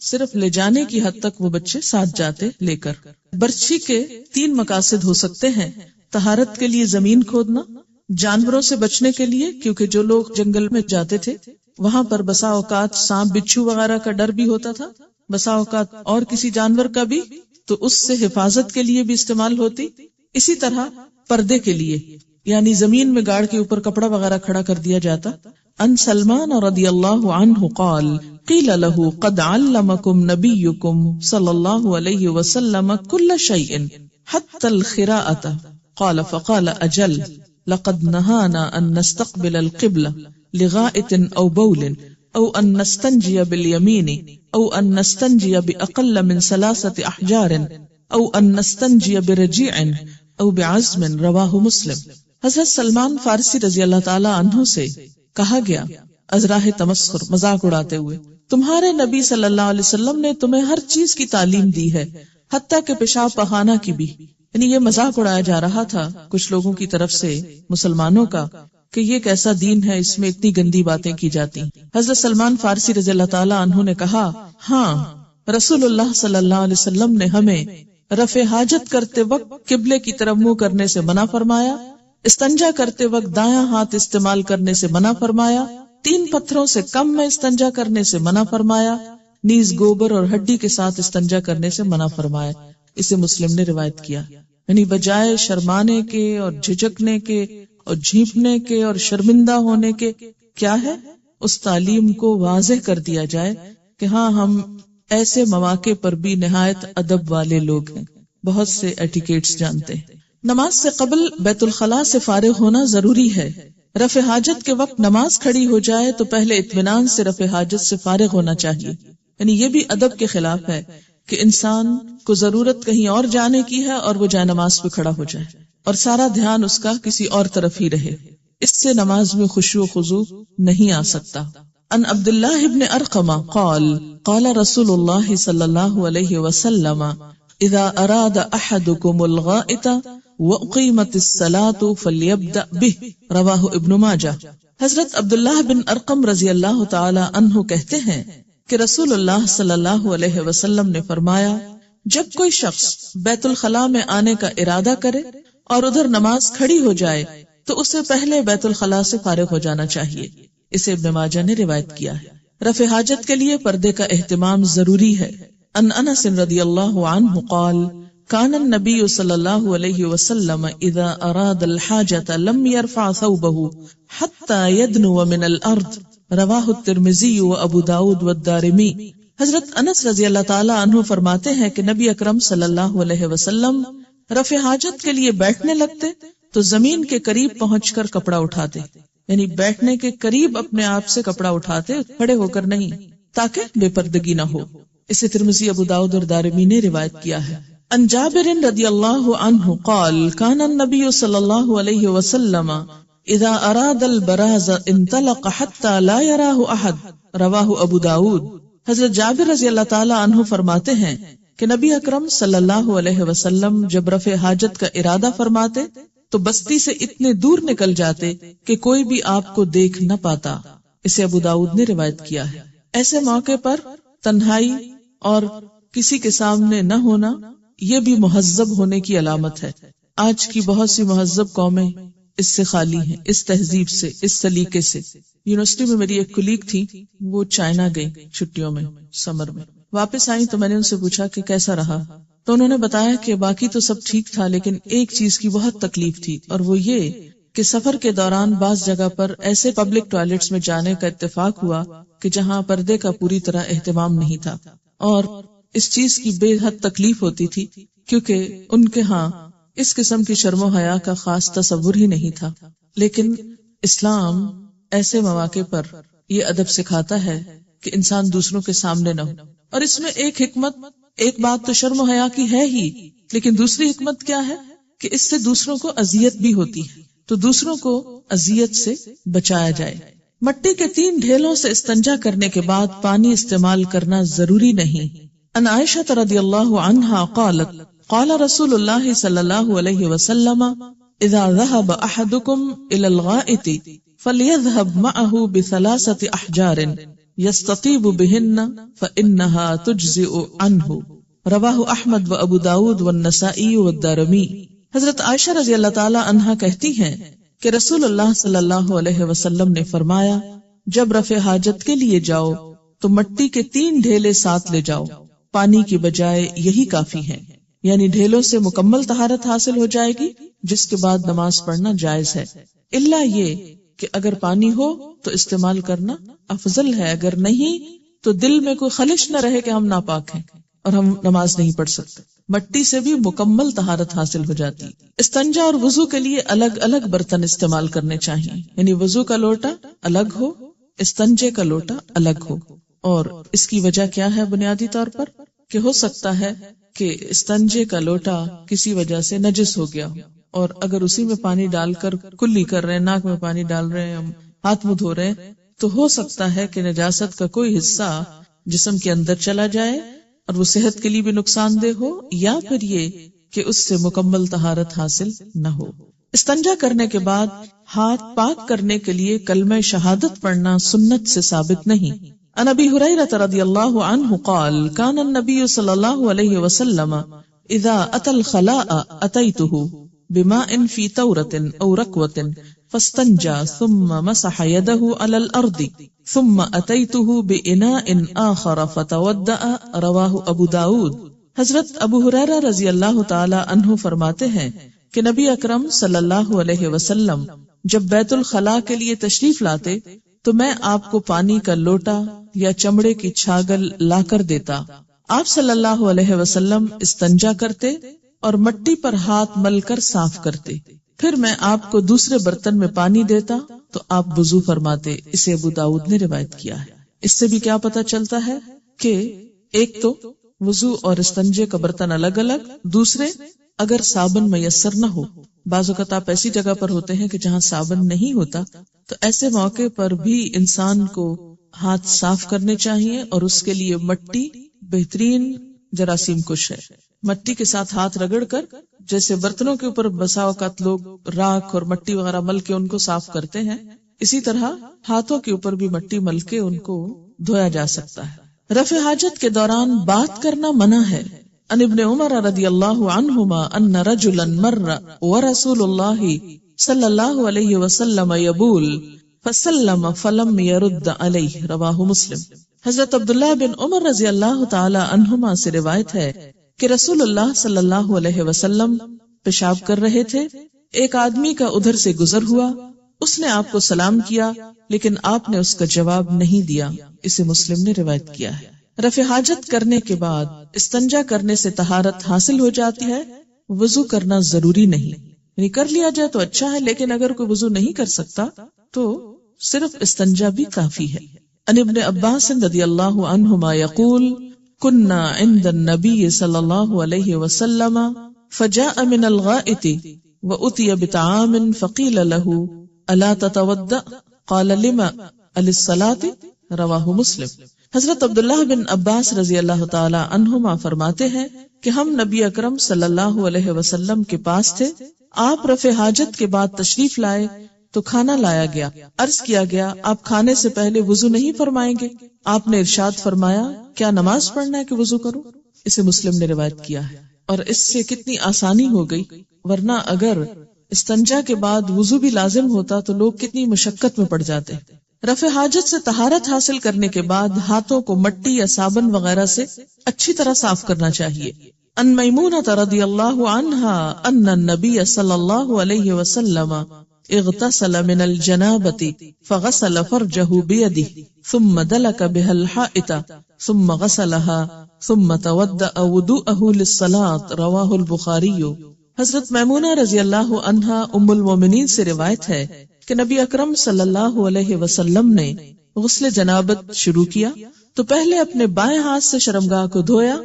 صرف لے جانے کی حد تک وہ بچے ساتھ جاتے لے کر۔ برچھی کے 3 مقاصد ہو سکتے ہیں: طہارت کے لیے زمین کھودنا، جانوروں سے بچنے کے لیے، کیونکہ جو لوگ جنگل میں جاتے تھے وہاں پر بسا اوقات سانپ بچھو وغیرہ کا ڈر بھی ہوتا تھا، بسا اوقات اور کسی جانور کا بھی، تو اس سے حفاظت کے لیے بھی استعمال ہوتی۔ اسی طرح پردے کے لیے، یعنی زمین میں گاڑ کے اوپر کپڑا وغیرہ کھڑا کر دیا جاتا۔ ان سلمان رضی اللہ عنہ قال قیل له قد علمکم نبیکم صلی اللہ علیہ وسلم کل شیء حتی الخراءۃ قال فقال اجل لقد نهانا ان نستقبل القبلة لغائط او بول او ان نستنجی بالیمین او ان نستنجی باقل من 3 احجار او ان نستنجی برجیع او بعزم، رواہ مسلم۔ حضرت سلمان فارسی رضی اللہ تعالی عنہ سے کہا گیا از راہ تمسخر، مذاق اڑاتے ہوئے، تمہارے نبی صلی اللہ علیہ وسلم نے تمہیں ہر چیز کی تعلیم دی ہے، حتیٰ کہ پیشاب پخانہ کی بھی۔ یعنی یہ مذاق اڑایا جا رہا تھا کچھ لوگوں کی طرف سے مسلمانوں کا کہ یہ کیسا دین ہے، اس میں اتنی گندی باتیں کی جاتی۔ حضرت سلمان فارسی رضی اللہ تعالی عنہ نے کہا، ہاں رسول اللہ صلی اللہ علیہ وسلم نے ہمیں رفع حاجت کرتے وقت قبلے کی طرف منہ کرنے سے منع فرمایا، استنجا کرتے وقت دایاں ہاتھ استعمال کرنے سے منع فرمایا، 3 پتھروں سے کم میں استنجا کرنے سے منع فرمایا، نیز گوبر اور ہڈی کے ساتھ استنجا کرنے سے منع فرمایا۔ اسے مسلم نے روایت کیا۔ یعنی بجائے شرمانے کے اور جھجکنے کے اور جھینپنے کے اور شرمندہ ہونے کے، کیا ہے اس تعلیم کو واضح کر دیا جائے کہ ہاں ہم ایسے مواقع پر بھی نہایت ادب والے لوگ ہیں، بہت سے ایٹیکیٹس جانتے ہیں۔ نماز سے قبل بیت الخلاء سے فارغ ہونا ضروری ہے۔ رفع حاجت کے وقت نماز کھڑی ہو جائے تو پہلے اطمینان سے رفع حاجت سے فارغ ہونا چاہیے۔ یعنی یہ بھی ادب کے خلاف ہے کہ انسان کو ضرورت کہیں اور جانے کی ہے اور وہ جائے نماز پہ کھڑا ہو جائے اور سارا دھیان اس کا کسی اور طرف ہی رہے، اس سے نماز میں خشوع و خضوع نہیں آ سکتا۔ ان عبداللہ ابن ارقم قال قال رسول اللہ صلی اللہ علیہ وسلم اذا اراد احدکم الغائط وَأُقِيمَتِ الصَّلَاةُ فَلْيَبْدَأْ بِهِ، رواہ ابن ماجہ۔ حضرت عبداللہ بن ارقم رضی اللہ تعالی عنہ کہتے ہیں کہ رسول اللہ صلی اللہ علیہ وسلم نے فرمایا جب کوئی شخص بیت الخلاء میں آنے کا ارادہ کرے اور ادھر نماز کھڑی ہو جائے تو اسے پہلے بیت الخلاء سے فارغ ہو جانا چاہیے. اسے ابن ماجہ نے روایت کیا ہے. رفع حاجت کے لیے پردے کا اہتمام ضروری ہے. ان انس رضی اللہ عنہ قال كان النبي صلی اللہ علیہ وسلم اذا اراد الحاجة لم يرفع ثوبه حتى يدنو من الارض رواہ الترمذی و ابو داود والدارمی. حضرت انس رضی اللہ تعالی عنہ فرماتے ہیں کہ نبی اکرم صلی اللہ علیہ وسلم رفع حاجت کے لیے بیٹھنے لگتے تو زمین کے قریب پہنچ کر کپڑا اٹھاتے، یعنی بیٹھنے کے قریب اپنے آپ سے کپڑا اٹھاتے، کھڑے ہو کر نہیں، تاکہ بے پردگی نہ ہو. اسے ترمذی، ابو داود اور دارمی نے روایت کیا ہے. ان جابر رضی اللہ عنہ قال كان النبي صلی اللہ علیہ وسلم اذا اراد البراز انطلق حتى لا يراه احد رواہ ابو داود. حضرت جابر رضی اللہ تعالی عنہ فرماتے ہیں کہ نبی اکرم صلی اللہ علیہ وسلم جب رفع حاجت کا ارادہ فرماتے تو بستی سے اتنے دور نکل جاتے کہ کوئی بھی آپ کو دیکھ نہ پاتا. اسے ابو داود نے روایت کیا ہے. ایسے موقع پر تنہائی اور کسی کے سامنے نہ ہونا یہ بھی مہذب ہونے کی علامت ہے. آج کی بہت سی مہذب قومیں اس سے خالی ہیں، اس تہذیب سے، اس سلیقے سے. یونیورسٹی میں میری ایک کلیگ تھی، وہ چائنا گئی چھٹیوں میں، سمر میں واپس آئی تو میں نے ان سے پوچھا کہ کیسا رہا، تو انہوں نے بتایا کہ باقی تو سب ٹھیک تھا لیکن ایک چیز کی بہت تکلیف تھی، اور وہ یہ کہ سفر کے دوران بعض جگہ پر ایسے پبلک ٹوائلٹس میں جانے کا اتفاق ہوا کہ جہاں پردے کا پوری طرح اہتمام نہیں تھا، اور اس چیز کی بے حد تکلیف ہوتی تھی کیونکہ ان کے ہاں اس قسم کی شرم و حیا کا خاص تصور ہی نہیں تھا. لیکن اسلام ایسے مواقع پر یہ ادب سکھاتا ہے کہ انسان دوسروں کے سامنے نہ ہو. اور اس میں ایک حکمت، ایک بات تو شرم و حیا کی ہے ہی، لیکن دوسری حکمت کیا ہے کہ اس سے دوسروں کو اذیت بھی ہوتی ہے، تو دوسروں کو اذیت سے بچایا جائے. مٹی کے 3 ڈھیلوں سے استنجا کرنے کے بعد پانی استعمال کرنا ضروری نہیں. ان عائشہ رضی اللہ عنہا قالت قال رسول اللہ صلی اللہ علیہ وسلم اذا ذهب احدكم الى الغائط فليذهب معه ب3 احجار يستطيب بهن فانها تجزئ عنه رواہ احمد و ابو داود والنسائی والدارمی. حضرت عائشہ رضی اللہ تعالی عنہا کہتی ہیں کہ رسول اللہ صلی اللہ علیہ وسلم نے فرمایا جب رفع حاجت کے لیے جاؤ تو مٹی کے 3 ڈھیلے ساتھ لے جاؤ، پانی کی بجائے یہی کافی ہیں. یعنی ڈھیلوں سے مکمل طہارت حاصل ہو جائے گی جس کے بعد نماز پڑھنا جائز ہے، الا یہ کہ اگر پانی ہو تو استعمال کرنا افضل ہے، اگر نہیں تو دل میں کوئی خلش نہ رہے کہ ہم ناپاک ہیں اور ہم نماز نہیں پڑھ سکتے. مٹی سے بھی مکمل طہارت حاصل ہو جاتی. استنجا اور وضو کے لیے الگ الگ برتن استعمال کرنے چاہیے، یعنی وضو کا لوٹا الگ ہو، استنجے کا لوٹا الگ ہو. اور اس کی وجہ کیا ہے؟ بنیادی طور پر کہ ہو سکتا ہے کہ استنجے کا لوٹا کسی وجہ سے نجس ہو گیا ہو، اور اگر اسی میں پانی ڈال کر کلی کر رہے ہیں، ناک میں پانی ڈال رہے ہیں، ہاتھ منہ دھو رہے ہیں، تو ہو سکتا ہے کہ نجاست کا کوئی حصہ جسم کے اندر چلا جائے اور وہ صحت کے لیے بھی نقصان دہ ہو، یا پھر یہ کہ اس سے مکمل طہارت حاصل نہ ہو. استنجا کرنے کے بعد ہاتھ پاک کرنے کے لیے کلمہ شہادت پڑھنا سنت سے ثابت نہیں. عن ابی ہریرہ رضی اللہ عنہ قال كان النبی صلی اللہ علیہ وسلم اذا اتى الخلاء اتيته بماء في تورة او ركوة فاستنجى ثم مسح يده على الارض ثم اتيته باناء آخر فتودأ رواہ ابو داود. حضرت ابو ہریرہ رضی اللہ تعالی عنہ فرماتے ہیں کہ نبی اکرم صلی اللہ علیہ وسلم جب بیت الخلاء کے لیے تشریف لاتے تو میں آپ کو پانی کا لوٹا یا چمڑے کی چھاگل لا کر دیتا. آپ صلی اللہ علیہ وسلم استنجا کرتے اور مٹی پر ہاتھ مل کر صاف کرتے، پھر میں آپ کو دوسرے برتن میں پانی دیتا تو آپ وضو فرماتے. اسے ابو داود نے روایت کیا ہے. اس سے بھی کیا پتہ چلتا ہے کہ ایک تو وضو اور استنجے کا برتن الگ الگ، دوسرے اگر صابن میسر نہ ہو، بعض اوقات آپ ایسی جگہ پر ہوتے ہیں کہ جہاں صابن نہیں ہوتا، تو ایسے موقع پر بھی انسان کو ہاتھ صاف کرنے چاہیے، اور اس کے لیے مٹی بہترین جراثیم کش ہے. مٹی کے ساتھ ہاتھ رگڑ کر، جیسے برتنوں کے اوپر بسا اوقات لوگ راکھ اور مٹی وغیرہ مل کے ان کو صاف کرتے ہیں، اسی طرح ہاتھوں کے اوپر بھی مٹی مل کے ان کو دھویا جا سکتا ہے. رفع حاجت کے دوران بات کرنا منع ہے۔ ان ابن عمر رضی اللہ عنہما ان رجلا مر ورسول اللہ صلی اللہ علیہ وسلم یبول فسلم فلم يرد علیہ، رواہ مسلم۔ حضرت عبداللہ بن عمر رضی اللہ تعالی عنہما سے روایت ہے کہ رسول اللہ صلی اللہ علیہ وسلم پیشاب کر رہے تھے، ایک آدمی کا ادھر سے گزر ہوا، اس نے آپ کو سلام کیا لیکن آپ نے اس کا جواب نہیں دیا، اسے مسلم نے روایت کیا ہے۔ رفع حاجت کرنے کے بعد استنجا کرنے سے طہارت حاصل ہو جاتی ہے، وضو کرنا ضروری نہیں، یعنی کر لیا جائے تو اچھا ہے، لیکن اگر کوئی وضو نہیں کر سکتا تو صرف استنجا بھی کافی ہے۔ ان ابن عباس رضی اللہ عنہما یقول كنا عند النبي صلی اللہ علیہ وسلم فجاء من الغائط وأتي بطعام فقيل له الا تتوضأ قال لما للصلاة، رواہ مسلم۔ حضرت عبداللہ بن عباس رضی اللہ تعالی عنہما فرماتے ہیں کہ ہم نبی اکرم صلی اللہ علیہ وسلم کے پاس تھے، آپ رفع حاجت کے بعد تشریف لائے تو کھانا لایا گیا، عرض کیا گیا آپ کھانے سے پہلے وضو نہیں فرمائیں گے؟ آپ نے ارشاد فرمایا کیا نماز پڑھنا ہے کہ وضو کروں؟ اسے مسلم نے روایت کیا ہے، اور اس سے کتنی آسانی ہو گئی، ورنہ اگر استنجا کے بعد وضو بھی لازم ہوتا تو لوگ کتنی مشقت میں پڑ جاتے۔ رفع حاجت سے طہارت حاصل کرنے کے بعد ہاتھوں کو مٹی یا صابن وغیرہ سے اچھی طرح صاف کرنا چاہیے۔ ان میمونۃ رضی اللہ عنہا ان النبی صلی اللہ علیہ وسلم اغتسل من الجنابۃ فغسل فرجہ بیدہ ثم دلک بها الحائط ثم غسلها ثم توضأ وضوءہ للصلاۃ، رواہ البخاری۔ حضرت میمونہ رضی اللہ عنہا ام المومنین سے روایت ہے کہ نبی اکرم صلی اللہ علیہ وسلم نے غسل جنابت شروع کیا تو پہلے اپنے بائیں ہاتھ سے شرمگاہ کو دھویا،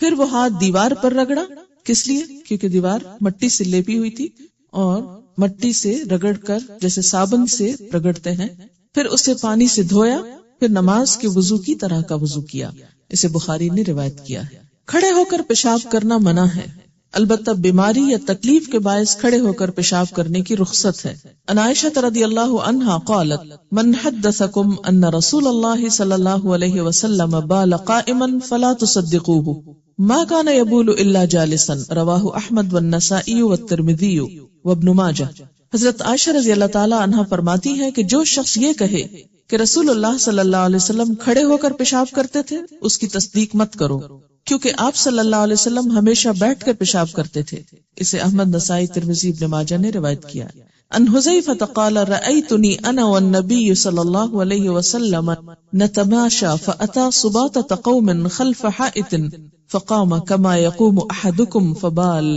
پھر وہ ہاتھ دیوار پر رگڑا، کس لیے؟ کیونکہ دیوار مٹی سے لیپی ہوئی تھی، اور مٹی سے رگڑ کر جیسے صابن سے رگڑتے ہیں، پھر اسے پانی سے دھویا، پھر نماز کے وضو کی طرح کا وضو کیا، اسے بخاری نے روایت کیا ہے۔ کھڑے ہو کر پیشاب کرنا منع ہے، البتہ بیماری یا تکلیف کے باعث کھڑے ہو کر پیشاب کرنے کی رخصت ہے۔ ان عائشہ رضی اللہ عنہا قالت من حدثکم ان رسول اللہ صلی اللہ علیہ وسلم بال قائما فلا تصدقوه ما كان يبول الا جالسا، رواہ احمد والنسائی والترمذی وابن ماجہ۔ حضرت عائشہ رضی اللہ تعالی عنہا فرماتی ہے کہ جو شخص یہ کہے کہ رسول اللہ صلی اللہ علیہ وسلم کھڑے ہو کر پیشاب کرتے تھے، اس کی تصدیق مت کرو، کیونکہ آپ صلی اللہ علیہ وسلم ہمیشہ بیٹھ کر پیشاب کرتے تھے، اسے احمد، نسائی، ترمذی، ابن ماجہ نے روایت کیا۔ ان حذیفہ قال رأیتنی انا والنبی صلی اللہ علیہ وسلم نتماشى فأتى صباطة قوم خلف حائط فقام كما يقوم احدكم فبال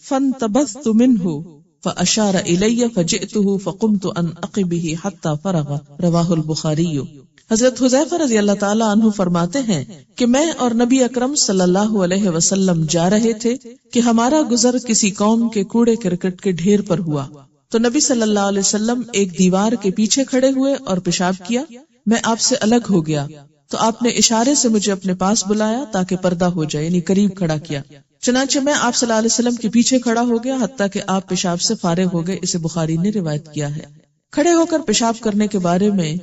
فانتبذت منه فأشار إلي فجئته فقمت ان اقبه حتى فرغ، رواہ البخاری۔ حضرت حذیفہ رضی اللہ تعالیٰ عنہ فرماتے ہیں کہ میں اور نبی اکرم صلی اللہ علیہ وسلم جا رہے تھے کہ ہمارا گزر کسی قوم کے کوڑے کرکٹ کے ڈھیر پر ہوا، تو نبی صلی اللہ علیہ وسلم ایک دیوار کے پیچھے کھڑے ہوئے اور پیشاب کیا، میں آپ سے الگ ہو گیا تو آپ نے اشارے سے مجھے اپنے پاس بلایا تاکہ پردہ ہو جائے، یعنی قریب کھڑا کیا، چنانچہ میں آپ صلی اللہ علیہ وسلم کے پیچھے کھڑا ہو گیا حتیٰ کہ آپ پیشاب سے فارغ ہو گئے، اسے بخاری نے روایت کیا ہے۔ کھڑے ہو کر پیشاب کرنے کے بارے میں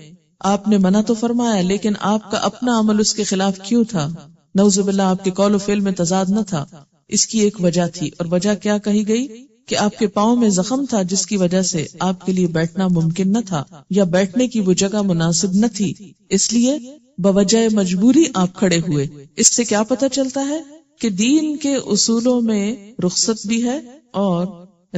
آپ نے منع تو فرمایا، لیکن آپ کا اپنا عمل اس کے خلاف کیوں تھا؟ نعوذ باللہ آپ کے قول و فعل میں تضاد نہ تھا، اس کی ایک وجہ تھی، اور وجہ کیا کہی گئی کہ آپ کے پاؤں میں زخم تھا جس کی وجہ سے آپ کے لیے بیٹھنا ممکن نہ تھا، یا بیٹھنے کی وہ جگہ مناسب نہ تھی، اس لیے بوجہ مجبوری آپ کھڑے ہوئے۔ اس سے کیا پتہ چلتا ہے کہ دین کے اصولوں میں رخصت بھی ہے اور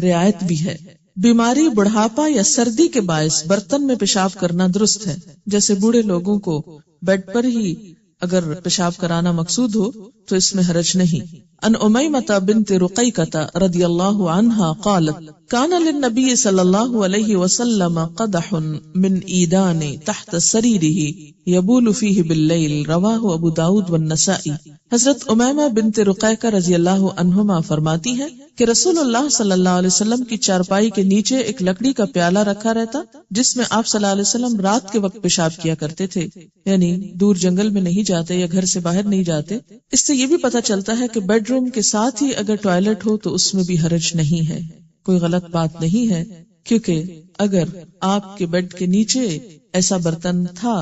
رعایت بھی ہے۔ بیماری، بڑھاپا یا سردی کے باعث برتن میں پیشاب کرنا درست ہے، جیسے بوڑھے لوگوں کو بیڈ پر ہی اگر پیشاب کرانا مقصود ہو تو اس میں حرج نہیں۔ ان امیمۃ بنت رقیقۃ رضی اللہ عنہا قالت کان للنبی صلی اللہ علیہ وسلم قدح من عیدان تحت سریرہ یبول فیہ باللیل، رواہ ابو داود والنسائی۔ حضرت امیمہ بنت رقیقہ رضی اللہ عنہما فرماتی ہیں کہ رسول اللہ صلی اللہ علیہ وسلم کی چارپائی کے نیچے ایک لکڑی کا پیالہ رکھا رہتا جس میں آپ صلی اللہ علیہ وسلم رات کے وقت پیشاب کیا کرتے تھے، یعنی دور جنگل میں نہیں جاتے یا گھر سے باہر نہیں جاتے۔ اس سے یہ بھی پتہ چلتا ہے کہ بیڈ روم کے ساتھ ہی اگر ٹوائلٹ ہو تو اس میں بھی حرج نہیں ہے، کوئی غلط بات نہیں ہے، کیونکہ اگر آپ کے بیڈ کے نیچے ایسا برتن تھا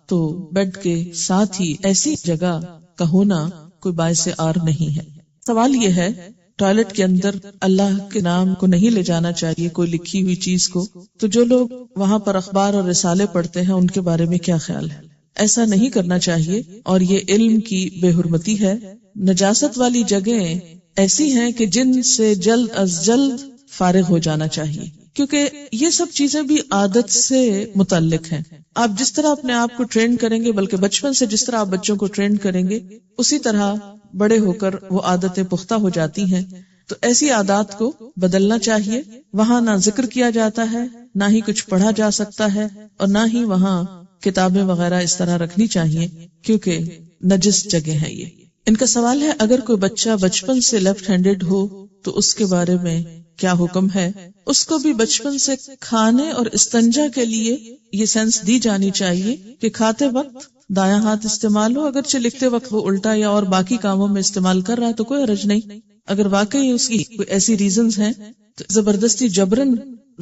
تو بیڈ کے ساتھ ہی ایسی جگہ کا ہونا کوئی باعث عار نہیں ہے۔ سوال یہ ہے ٹوائلٹ کے اندر اللہ کے نام کو نہیں لے جانا چاہیے، کوئی لکھی ہوئی چیز کو، تو جو لوگ وہاں پر اخبار اور رسالے پڑھتے ہیں ان کے بارے میں کیا خیال ہے؟ ایسا نہیں کرنا چاہیے اور یہ علم کی بے حرمتی ہے۔ نجاست والی جگہیں ایسی ہیں کہ جن سے جلد از جلد فارغ ہو جانا چاہیے، کیونکہ یہ سب چیزیں بھی عادت سے متعلق ہیں۔ آپ جس طرح اپنے آپ کو ٹرین کریں گے، بلکہ بچپن سے جس طرح آپ بچوں کو ٹرین کریں گے، اسی طرح بڑے ہو کر وہ عادتیں پختہ ہو جاتی ہیں۔ تو ایسی عادات کو بدلنا چاہیے۔ وہاں نہ ذکر کیا جاتا ہے، نہ ہی کچھ پڑھا جا سکتا ہے، اور نہ ہی وہاں کتابیں وغیرہ اس طرح رکھنی چاہیے، کیونکہ نجس جگہ ہے یہ۔ ان کا سوال ہے اگر کوئی بچہ بچپن سے لیفٹ ہینڈڈ ہو تو اس کے بارے میں کیا حکم ہے؟ اس کو بھی بچپن سے کھانے اور استنجا کے لیے یہ سینس دی جانی چاہیے کہ کھاتے وقت دایاں ہاتھ استعمال ہو، اگرچہ لکھتے وقت وہ الٹا یا اور باقی کاموں میں استعمال کر رہا ہے تو کوئی حرج نہیں۔ اگر واقعی اس کی کوئی ایسی ریزنز ہیں تو زبردستی جبرن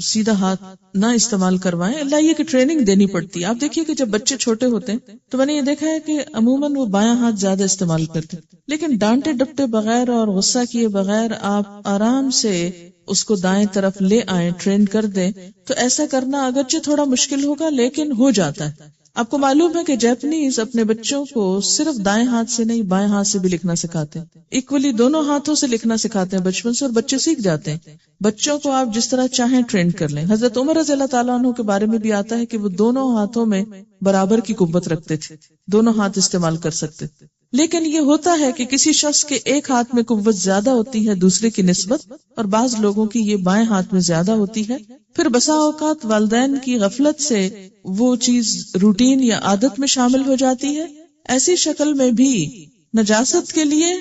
سیدھا ہاتھ نہ استعمال کروائیں، اللہ یہ کہ ٹریننگ دینی پڑتی ہے۔ آپ دیکھیے کہ جب بچے چھوٹے ہوتے ہیں تو میں نے یہ دیکھا ہے کہ عموماً وہ بایاں ہاتھ زیادہ استعمال کرتے، لیکن ڈانٹے ڈپٹے بغیر اور غصہ کیے بغیر آپ آرام سے اس کو دائیں طرف لے آئیں، ٹرین کر دیں، تو ایسا کرنا اگرچہ تھوڑا مشکل ہوگا لیکن ہو جاتا ہے۔ آپ کو معلوم ہے کہ جیپنیز اپنے بچوں کو صرف دائیں ہاتھ سے نہیں بائیں ہاتھ سے بھی لکھنا سکھاتے ہیں، ایکولی دونوں ہاتھوں سے لکھنا سکھاتے ہیں بچپن سے، اور بچے سیکھ جاتے ہیں۔ بچوں کو آپ جس طرح چاہیں ٹرین کر لیں۔ حضرت عمر رضی اللہ تعالیٰ عنہ کے بارے میں بھی آتا ہے کہ وہ دونوں ہاتھوں میں برابر کی قوت رکھتے تھے، دونوں ہاتھ استعمال کر سکتے تھے۔ لیکن یہ ہوتا ہے کہ کسی شخص کے ایک ہاتھ میں قوت زیادہ ہوتی ہے دوسرے کی نسبت، اور بعض لوگوں کی یہ بائیں ہاتھ میں زیادہ ہوتی ہے۔ پھر بسا اوقات والدین کی غفلت سے وہ چیز روٹین یا عادت میں شامل ہو جاتی ہے۔ ایسی شکل میں بھی نجاست کے لیے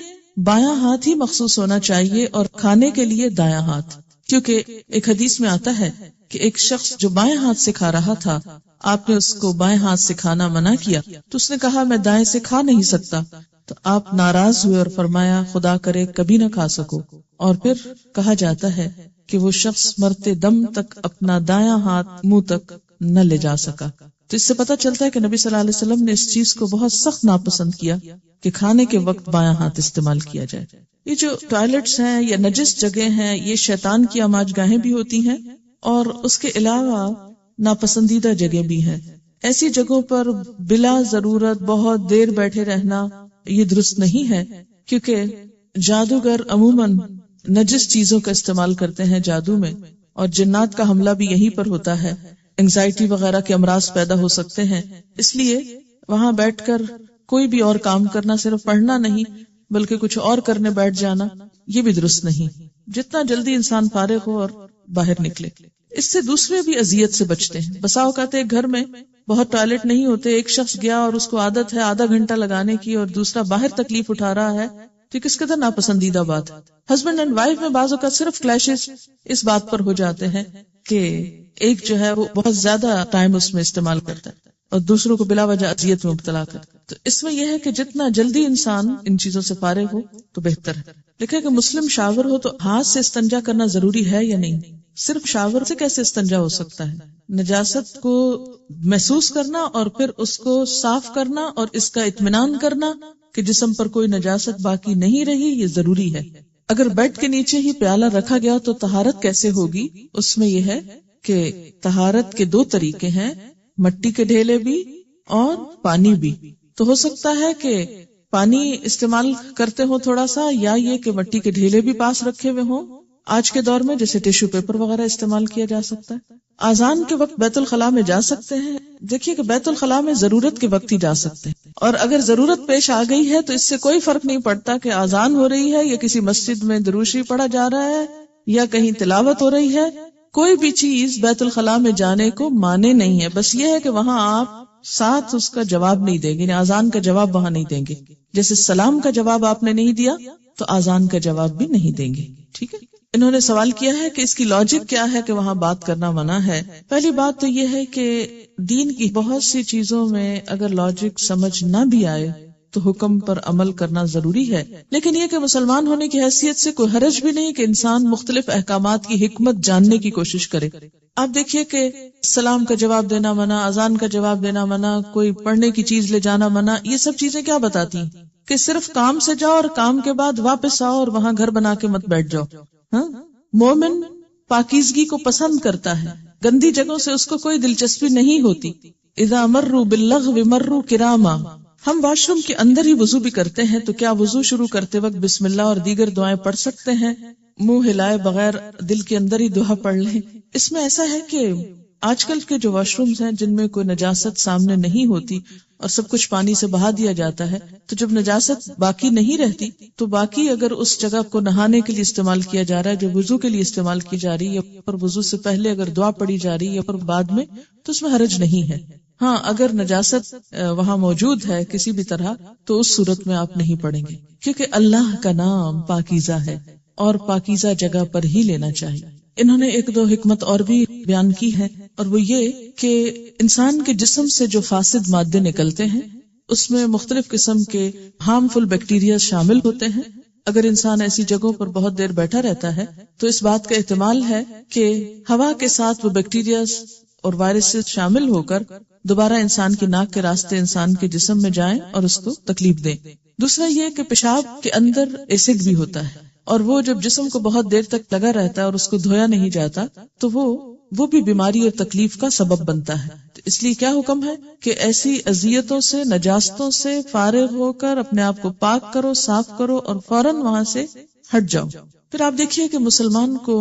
بایاں ہاتھ ہی مخصوص ہونا چاہیے اور کھانے کے لیے دایاں ہاتھ، کیونکہ ایک حدیث میں آتا ہے کہ ایک شخص جو بائیں ہاتھ سے کھا رہا تھا، آپ نے اس کو بائیں ہاتھ سے کھانا منع کیا تو اس نے کہا میں دائیں سے کھا نہیں سکتا، تو آپ ناراض ہوئے اور فرمایا خدا کرے کبھی نہ کھا سکو۔ اور پھر کہا جاتا ہے کہ وہ شخص مرتے دم تک اپنا دایاں ہاتھ منہ تک نہ لے جا سکا۔ تو اس سے پتہ چلتا ہے کہ نبی صلی اللہ علیہ وسلم نے اس چیز کو بہت سخت ناپسند کیا کہ کھانے کے وقت بایاں ہاتھ استعمال کیا جائے۔ یہ جو ٹوائلٹس ہیں یا نجس جگہ ہیں، یہ شیطان کی آماج گاہیں بھی ہوتی ہیں، اور اس کے علاوہ ناپسندیدہ جگہ بھی ہیں۔ ایسی جگہوں پر بلا ضرورت بہت دیر بیٹھے رہنا یہ درست نہیں ہے، کیونکہ جادوگر عموماً نجس چیزوں کا استعمال کرتے ہیں جادو میں، اور جنات کا حملہ بھی یہیں پر ہوتا ہے۔ انگزائٹی وغیرہ کے امراض پیدا ہو سکتے ہیں، اس لیے وہاں بیٹھ کر کوئی بھی اور کام کرنا، صرف پڑھنا نہیں بلکہ کچھ اور کرنے بیٹھ جانا، یہ بھی درست نہیں۔ جتنا جلدی انسان فارغ ہو اور باہر نکلے، اس سے دوسرے بھی اذیت سے بچتے ہیں۔ بسا اوقات ایک گھر میں بہت ٹوائلٹ نہیں ہوتے، ایک شخص گیا اور اس کو عادت ہے آدھا گھنٹہ لگانے کی اور دوسرا باہر تکلیف اٹھا رہا ہے، تو کس قدر ناپسندیدہ بات ہے۔ ہسبینڈ اینڈ وائف میں بعض اوقات صرف کلیشز اس بات پر ہو جاتے ہیں کہ ایک جو ہے وہ بہت زیادہ ٹائم اس میں استعمال کرتا ہے اور دوسروں کو بلا وجہ اذیت میں مبتلا کرتا ہے۔ تو اس میں یہ ہے کہ جتنا جلدی انسان ان چیزوں سے فارغ ہو تو بہتر ہے۔ لکھا کہ مسلم شاور ہو تو ہاتھ سے استنجا کرنا ضروری ہے یا نہیں؟ صرف شاور سے کیسے استنجا ہو سکتا ہے؟ نجاست کو محسوس کرنا اور پھر اس کو صاف کرنا اور اس کا اطمینان کرنا کہ جسم پر کوئی نجاست باقی نہیں رہی، یہ ضروری ہے۔ اگر بیڈ کے نیچے ہی پیالہ رکھا گیا تو طہارت کیسے ہوگی؟ اس میں یہ ہے کہ طہارت کے 2 طریقے ہیں، مٹی کے ڈھیلے بھی اور پانی بھی۔ تو ہو سکتا ہے کہ پانی استعمال کرتے ہو تھوڑا سا، یا یہ کہ مٹی کے ڈھیلے بھی پاس رکھے ہوئے ہوں۔ آج کے دور میں جیسے ٹیشو پیپر وغیرہ استعمال کیا جا سکتا ہے۔ اذان کے وقت بیت الخلاء میں جا سکتے ہیں؟ دیکھیے کہ بیت الخلاء میں ضرورت کے وقت ہی جا سکتے ہیں، اور اگر ضرورت پیش آ گئی ہے تو اس سے کوئی فرق نہیں پڑتا کہ اذان ہو رہی ہے یا کسی مسجد میں درود شریف پڑھا جا رہا ہے یا کہیں تلاوت ہو رہی ہے، کوئی بھی چیز بیت الخلاء میں جانے کو مانے نہیں ہے۔ بس یہ ہے کہ وہاں آپ ساتھ اس کا جواب نہیں دیں گے، اذان کا جواب وہاں نہیں دیں گے، جیسے سلام کا جواب آپ نے نہیں دیا تو اذان کا جواب بھی نہیں دیں گے۔ ٹھیک ہے، انہوں نے سوال کیا ہے کہ اس کی لاجک کیا ہے کہ وہاں بات کرنا منع ہے۔ پہلی بات تو یہ ہے کہ دین کی بہت سی چیزوں میں اگر لاجک سمجھ نہ بھی آئے تو حکم پر عمل کرنا ضروری ہے، لیکن یہ کہ مسلمان ہونے کی حیثیت سے کوئی حرج بھی نہیں کہ انسان مختلف احکامات کی حکمت جاننے کی کوشش کرے۔ آپ دیکھیے کہ سلام کا جواب دینا منع، اذان کا جواب دینا منع، کوئی پڑھنے کی چیز لے جانا منع، یہ سب چیزیں کیا بتاتی ہیں کہ صرف کام سے جاؤ اور کام کے بعد واپس آؤ اور وہاں گھر بنا کے مت بیٹھ جاؤ۔ ہاں، مومن پاکیزگی کو پسند کرتا ہے، گندی جگہوں سے اس کو کوئی دلچسپی نہیں ہوتی۔ اذا مروا باللغو مروا کراما۔ ہم واش روم کے اندر ہی وضو بھی کرتے ہیں، تو کیا وضو شروع کرتے وقت بسم اللہ اور دیگر دعائیں پڑھ سکتے ہیں؟ منہ ہلائے بغیر دل کے اندر ہی دعا پڑھ لیں۔ اس میں ایسا ہے کہ آج کل کے جو واش رومز ہیں جن میں کوئی نجاست سامنے نہیں ہوتی اور سب کچھ پانی سے بہا دیا جاتا ہے، تو جب نجاست باقی نہیں رہتی تو باقی اگر اس جگہ کو نہانے کے لیے استعمال کیا جا رہا ہے جو وضو کے لیے استعمال کی جا رہی ہے، اور وضو سے پہلے اگر دعا پڑھی جا رہی ہے اور بعد میں، تو اس میں حرج نہیں ہے۔ ہاں، اگر نجاست وہاں موجود ہے کسی بھی طرح تو اس صورت میں آپ نہیں پڑھیں گے، کیونکہ اللہ کا نام پاکیزہ ہے اور پاکیزہ جگہ پر ہی لینا چاہیے۔ انہوں نے ایک دو حکمت اور بھی بیان کی ہے، اور وہ یہ کہ انسان کے جسم سے جو فاسد مادے نکلتے ہیں اس میں مختلف قسم کے ہارمفل بیکٹیریا شامل ہوتے ہیں۔ اگر انسان ایسی جگہوں پر بہت دیر بیٹھا رہتا ہے تو اس بات کا احتمال ہے کہ ہوا کے ساتھ وہ بیکٹیریا اور وائرسز شامل ہو کر دوبارہ انسان کی ناک کے راستے انسان کے جسم میں جائیں اور اس کو تکلیف دیں۔ دوسرا یہ کہ پیشاب کے اندر ایسڈ بھی ہوتا ہے، اور وہ جب جسم کو بہت دیر تک لگا رہتا ہے اور اس کو دھویا نہیں جاتا تو وہ بھی بیماری اور تکلیف کا سبب بنتا ہے۔ تو اس لیے کیا حکم ہے کہ ایسی اذیتوں سے، نجاستوں سے فارغ ہو کر اپنے آپ کو پاک کرو، صاف کرو اور فوراً وہاں سے ہٹ جاؤ۔ پھر آپ دیکھیے کہ مسلمان کو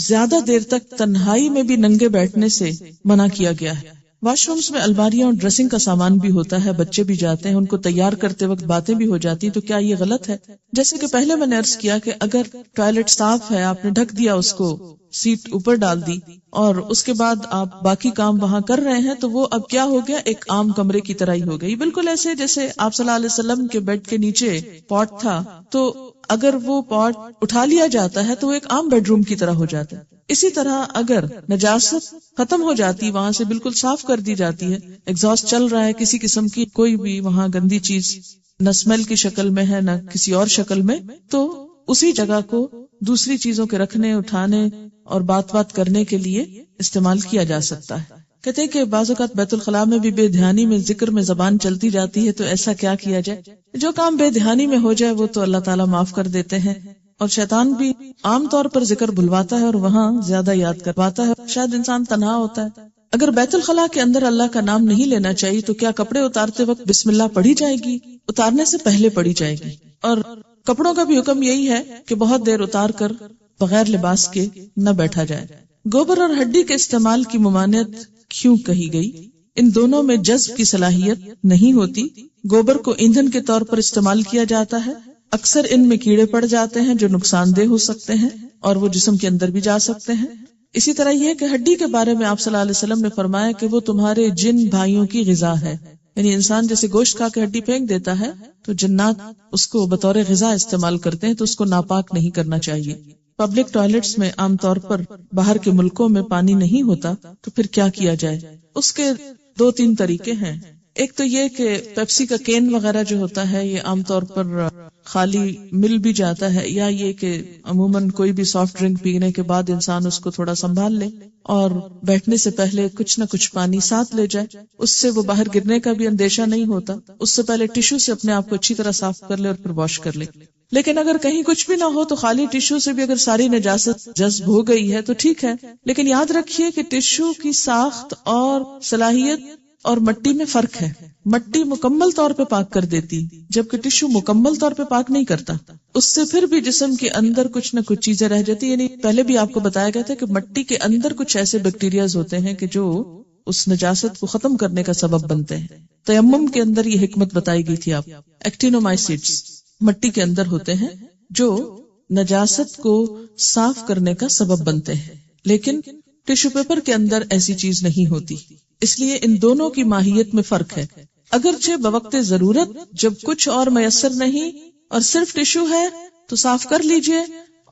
زیادہ دیر تک تنہائی میں بھی ننگے بیٹھنے سے منع کیا گیا ہے۔ واش رومز میں الماریاں اور ڈریسنگ کا سامان بھی ہوتا ہے، بچے بھی جاتے ہیں، ان کو تیار کرتے وقت باتیں بھی ہو جاتی، تو کیا یہ غلط ہے؟ جیسے کہ پہلے میں نے عرض کیا کہ اگر ٹوائلٹ صاف ہے، آپ نے ڈھک دیا اس کو، سیٹ اوپر ڈال دی اور اس کے بعد آپ باقی کام وہاں کر رہے ہیں، تو وہ اب کیا ہو گیا، ایک عام کمرے کی طرح ہی ہو گئی۔ بالکل ایسے جیسے آپ صلی اللہ علیہ وسلم کے بیڈ کے نیچے پاٹ تھا، تو اگر وہ پاٹ اٹھا لیا جاتا ہے تو وہ ایک عام بیڈ روم کی طرح ہو جاتا ہے۔ اسی طرح اگر نجاست ختم ہو جاتی، وہاں سے بالکل صاف کر دی جاتی ہے، ایگزاسٹ چل رہا ہے، کسی قسم کی کوئی بھی وہاں گندی چیز نہ اسمیل کی شکل میں ہے نہ کسی اور شکل میں، تو اسی جگہ کو دوسری چیزوں کے رکھنے، اٹھانے اور بات کرنے کے لیے استعمال کیا جا سکتا ہے۔ کہتے ہیں کہ بعض اوقات بیت الخلاء میں بھی بے دھیانی میں ذکر میں زبان چلتی جاتی ہے، تو ایسا کیا کیا جائے؟ جو کام بے دھیانی میں ہو جائے وہ تو اللہ تعالیٰ معاف کر دیتے ہیں، اور شیطان بھی عام طور پر ذکر بھلواتا ہے اور وہاں زیادہ یاد کرواتا ہے، شاید انسان تنہا ہوتا ہے۔ اگر بیت الخلاء کے اندر اللہ کا نام نہیں لینا چاہیے تو کیا کپڑے اتارتے وقت بسم اللہ پڑھی جائے گی؟ اتارنے سے پہلے پڑھی جائے گی۔ اور کپڑوں کا بھی حکم یہی ہے کہ بہت دیر اتار کر بغیر لباس کے نہ بیٹھا جائے۔ گوبر اور ہڈی کے استعمال کی ممانعت کیوں کہی گئی؟ ان دونوں میں جذب کی صلاحیت نہیں ہوتی۔ گوبر کو ایندھن کے طور پر استعمال کیا جاتا ہے، اکثر ان میں کیڑے پڑ جاتے ہیں جو نقصان دہ ہو سکتے ہیں اور وہ جسم کے اندر بھی جا سکتے ہیں۔ اسی طرح یہ کہ ہڈی کے بارے میں آپ صلی اللہ علیہ وسلم نے فرمایا کہ وہ تمہارے جن بھائیوں کی غذا ہے، یعنی انسان جیسے گوشت کھا کے ہڈی پھینک دیتا ہے تو جنات اس کو بطور غذا استعمال کرتے ہیں، تو اس کو ناپاک نہیں کرنا چاہیے۔ پبلک ٹوائلٹس میں عام طور پر باہر کے ملکوں میں پانی نہیں ہوتا، تو پھر کیا کیا جائے؟ اس کے 2-3 طریقے ہیں۔ ایک تو یہ کہ پیپسی کا کین وغیرہ جو ہوتا ہے یہ عام طور پر خالی مل بھی جاتا ہے، یا یہ کہ عموماً کوئی بھی سافٹ ڈرنک پینے کے بعد انسان اس کو تھوڑا سنبھال لے اور بیٹھنے سے پہلے کچھ نہ کچھ پانی ساتھ لے جائے، اس سے وہ باہر گرنے کا بھی اندیشہ نہیں ہوتا۔ اس سے پہلے ٹیشو سے اپنے آپ کو اچھی طرح صاف کر لے اور پھر واش کر لے۔ لیکن اگر کہیں کچھ بھی نہ ہو تو خالی ٹیشو سے بھی اگر ساری نجاست جذب ہو گئی ہے تو ٹھیک ہے، لیکن یاد رکھیے کہ ٹیشو کی ساخت اور صلاحیت اور مٹی میں فرق ہے۔ مٹی مکمل طور پہ پاک کر دیتی جبکہ ٹیشو مکمل طور پہ پاک نہیں کرتا، اس سے پھر بھی جسم کے اندر کچھ نہ کچھ چیزیں رہ جاتی، یعنی پہلے بھی آپ کو بتایا گیا تھا کہ مٹی کے اندر کچھ ایسے بیکٹیریاز ہوتے ہیں کہ جو اس نجاست کو ختم کرنے کا سبب بنتے ہیں۔ تیمم کے اندر یہ حکمت بتائی گئی تھی، آپ ایکٹینومائسیٹس مٹی کے اندر ہوتے ہیں جو نجاست کو صاف کرنے کا سبب بنتے ہیں، لیکن ٹیشو پیپر کے اندر ایسی چیز نہیں ہوتی، اس لیے ان دونوں کی ماہیت میں فرق ہے۔ اگرچہ بوقت ضرورت جب کچھ اور میسر نہیں اور صرف ٹیشو ہے تو صاف کر لیجئے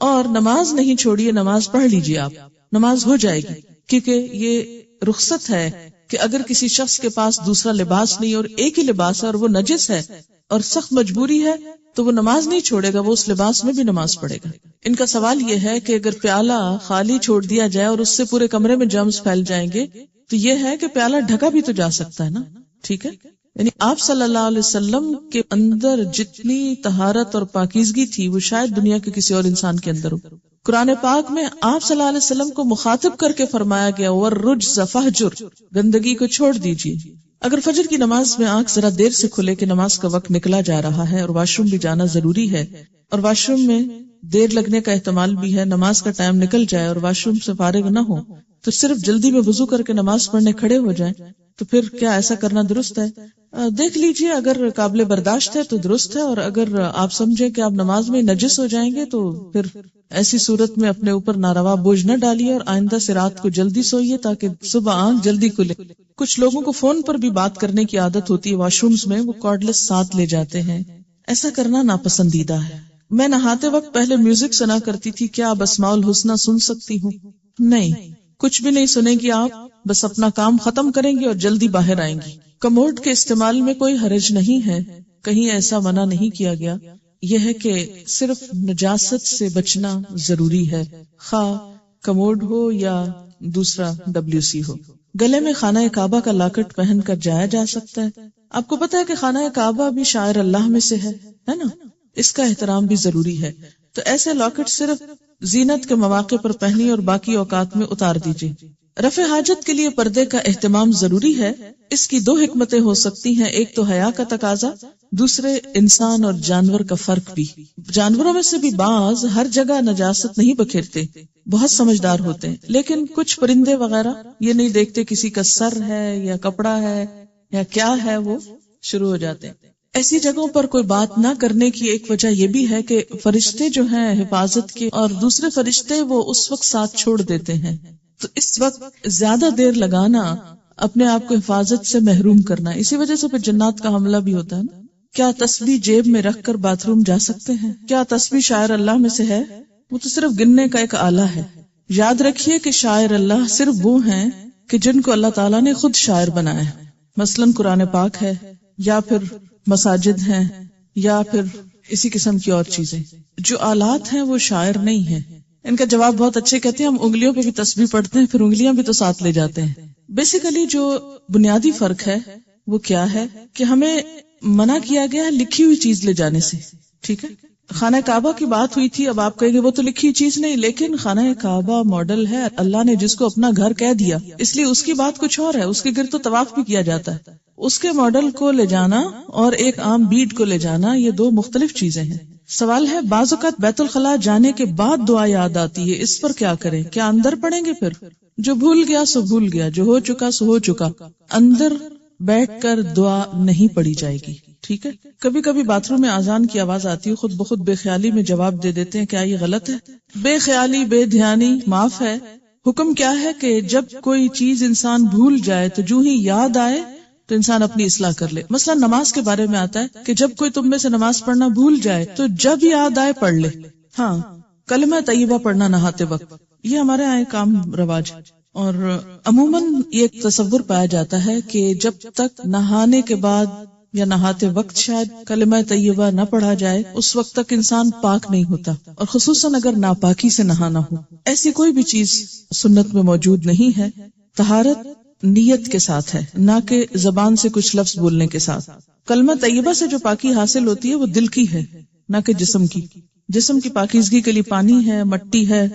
اور نماز نہیں چھوڑیے، نماز پڑھ لیجئے، آپ نماز ہو جائے گی، کیونکہ یہ رخصت ہے کہ اگر کسی شخص کے پاس دوسرا لباس نہیں اور ایک ہی لباس ہے اور وہ نجس ہے اور سخت مجبوری ہے تو وہ نماز نہیں چھوڑے گا، وہ اس لباس میں بھی نماز پڑھے گا۔ ان کا سوال یہ ہے کہ اگر پیالہ خالی چھوڑ دیا جائے اور اس سے پورے کمرے میں جرمز پھیل جائیں گے تو یہ ہے کہ پیالہ ڈھکا بھی تو جا سکتا ہے نا، ٹھیک ہے؟ یعنی آپ صلی اللہ علیہ وسلم کے اندر جتنی طہارت اور پاکیزگی تھی وہ شاید دنیا کے کسی اور انسان کے اندر ہو۔ قرآن پاک میں آپ صلی اللہ علیہ وسلم کو مخاطب کر کے فرمایا گیا وَالرُّجْزَ فَاهْجُرْ، گندگی کو چھوڑ دیجیے۔ اگر فجر کی نماز میں آنکھ ذرا دیر سے کھلے کہ نماز کا وقت نکلا جا رہا ہے اور واش روم بھی جانا ضروری ہے، اور واش روم میں دیر لگنے کا احتمال بھی ہے، نماز کا ٹائم نکل جائے اور واش روم سے فارغ نہ ہو تو صرف جلدی میں وضو کر کے نماز پڑھنے کھڑے ہو جائیں، تو پھر کیا ایسا کرنا درست ہے؟ دیکھ لیجئے، اگر قابل برداشت ہے تو درست ہے، اور اگر آپ سمجھیں کہ آپ نماز میں نجس ہو جائیں گے تو پھر ایسی صورت میں اپنے اوپر ناروا بوجھ نہ ڈالیے اور آئندہ سے رات کو جلدی سوئیے تاکہ صبح آنکھ جلدی کھلے۔ کچھ لوگوں کو فون پر بھی بات کرنے کی عادت ہوتی ہے، واش رومز میں وہ کارڈلیس ساتھ لے جاتے ہیں، ایسا کرنا ناپسندیدہ ہے۔ میں نہاتے وقت پہلے میوزک سنا کرتی تھی، کیا اب اسماء الحسنی سن سکتی ہوں؟ نہیں، کچھ بھی نہیں سنیں گی آپ، بس اپنا کام ختم کریں گی اور جلدی باہر آئیں گی۔ کموڈ کے استعمال میں کوئی حرج نہیں ہے، کہیں ایسا منع نہیں کیا گیا، یہ ہے کہ صرف نجاست سے بچنا ضروری ہے، خواہ کموڈ ہو یا دوسرا WC ہو۔ گلے میں خانہ کعبہ کا لاکٹ پہن کر جایا جا سکتا ہے۔ آپ کو پتا ہے کہ خانہ کعبہ بھی شاعر اللہ میں سے ہے نا، اس کا احترام بھی ضروری ہے، تو ایسے لاکٹ صرف زینت کے مواقع پر پہنی اور باقی اوقات میں اتار دیجیے۔ رفع حاجت کے لیے پردے کا اہتمام ضروری ہے، اس کی دو حکمتیں ہو سکتی ہیں، ایک تو حیا کا تقاضا، دوسرے انسان اور جانور کا فرق بھی۔ جانوروں میں سے بھی بعض ہر جگہ نجاست نہیں بکھیرتے، بہت سمجھدار ہوتے ہیں، لیکن کچھ پرندے وغیرہ یہ نہیں دیکھتے کسی کا سر ہے یا کپڑا ہے یا کیا ہے، وہ شروع ہو جاتے ہیں۔ ایسی جگہوں پر کوئی بات نہ کرنے کی ایک وجہ یہ بھی ہے کہ فرشتے جو ہیں حفاظت کے اور دوسرے فرشتے وہ اس وقت ساتھ چھوڑ دیتے ہیں، تو اس وقت زیادہ دیر لگانا اپنے آپ کو حفاظت سے محروم کرنا، اسی وجہ سے پھر جنات کا حملہ بھی ہوتا ہے نا۔ کیا تسبیح جیب میں رکھ کر باتھ روم جا سکتے ہیں؟ کیا تسبیح شاعر اللہ میں سے ہے؟ وہ تو صرف گننے کا ایک آلہ ہے۔ یاد رکھیے کہ شاعر اللہ صرف وہ ہیں کہ جن کو اللہ تعالیٰ نے خود شاعر بنایا ہے، مثلاً قرآن پاک ہے یا پھر مساجد ہیں یا پھر اسی قسم کی اور چیزیں۔ جو آلات ہیں وہ شاعر نہیں ہیں۔ ان کا جواب بہت اچھے کہتے ہیں، ہم انگلیوں پہ بھی تسبیح پڑھتے ہیں، پھر انگلیاں بھی تو ساتھ لے جاتے ہیں۔ بیسیکلی جو بنیادی فرق ہے وہ کیا ہے کہ ہمیں منع کیا گیا ہے لکھی ہوئی چیز لے جانے سے، ٹھیک ہے؟ خانہ کعبہ کی بات ہوئی تھی، اب آپ کہیں گے وہ تو لکھی چیز نہیں، لیکن خانہ کعبہ ماڈل ہے، اللہ نے جس کو اپنا گھر کہہ دیا اس لیے اس کی بات کچھ اور ہے، اس کے گرد تو طواف بھی کیا جاتا ہے۔ اس کے ماڈل کو لے جانا اور ایک عام بیڈ کو لے جانا یہ دو مختلف چیزیں ہیں۔ سوال ہے، بعض اوقات بیت الخلاء جانے کے بعد دعا یاد آتی ہے، اس پر کیا کریں؟ کیا اندر پڑھیں گے؟ پھر جو بھول گیا سو بھول گیا، جو ہو چکا سو ہو چکا، اندر بیٹھ کر دعا نہیں پڑھی جائے گی، ٹھیک ہے؟ کبھی کبھی باتھ روم میں اذان کی آواز آتی ہے، خود بخود بے خیالی میں جواب دے دیتے ہیں، کیا یہ غلط ہے؟ بے خیالی بے دھیانی معاف ہے۔ حکم کیا ہے کہ جب کوئی چیز انسان بھول جائے تو جو ہی یاد آئے تو انسان اپنی اصلاح کر لے۔ مثلا نماز کے بارے میں آتا ہے کہ جب کوئی تم میں سے نماز پڑھنا بھول جائے تو جب یاد آئے پڑھ لے۔ ہاں، کلمہ طیبہ پڑھنا نہاتے وقت، یہ ہمارے یہاں ایک عام رواج، اور عموماً یہ ایک تصور پایا جاتا ہے کہ جب تک نہانے کے بعد یا نہاتے وقت شاید کلمہ طیبہ نہ پڑھا جائے اس وقت تک انسان پاک نہیں ہوتا، اور خصوصاً اگر ناپاکی سے نہانا ہو۔ ایسی کوئی بھی چیز سنت میں موجود نہیں ہے۔ طہارت نیت کے ساتھ ہے، نہ کہ زبان سے کچھ لفظ بولنے کے ساتھ۔ کلمہ طیبہ سے جو پاکی حاصل ہوتی ہے وہ دل کی ہے، نہ کہ جسم کی۔ جسم کی پاکیزگی کے لیے پانی ہے، مٹی ہے،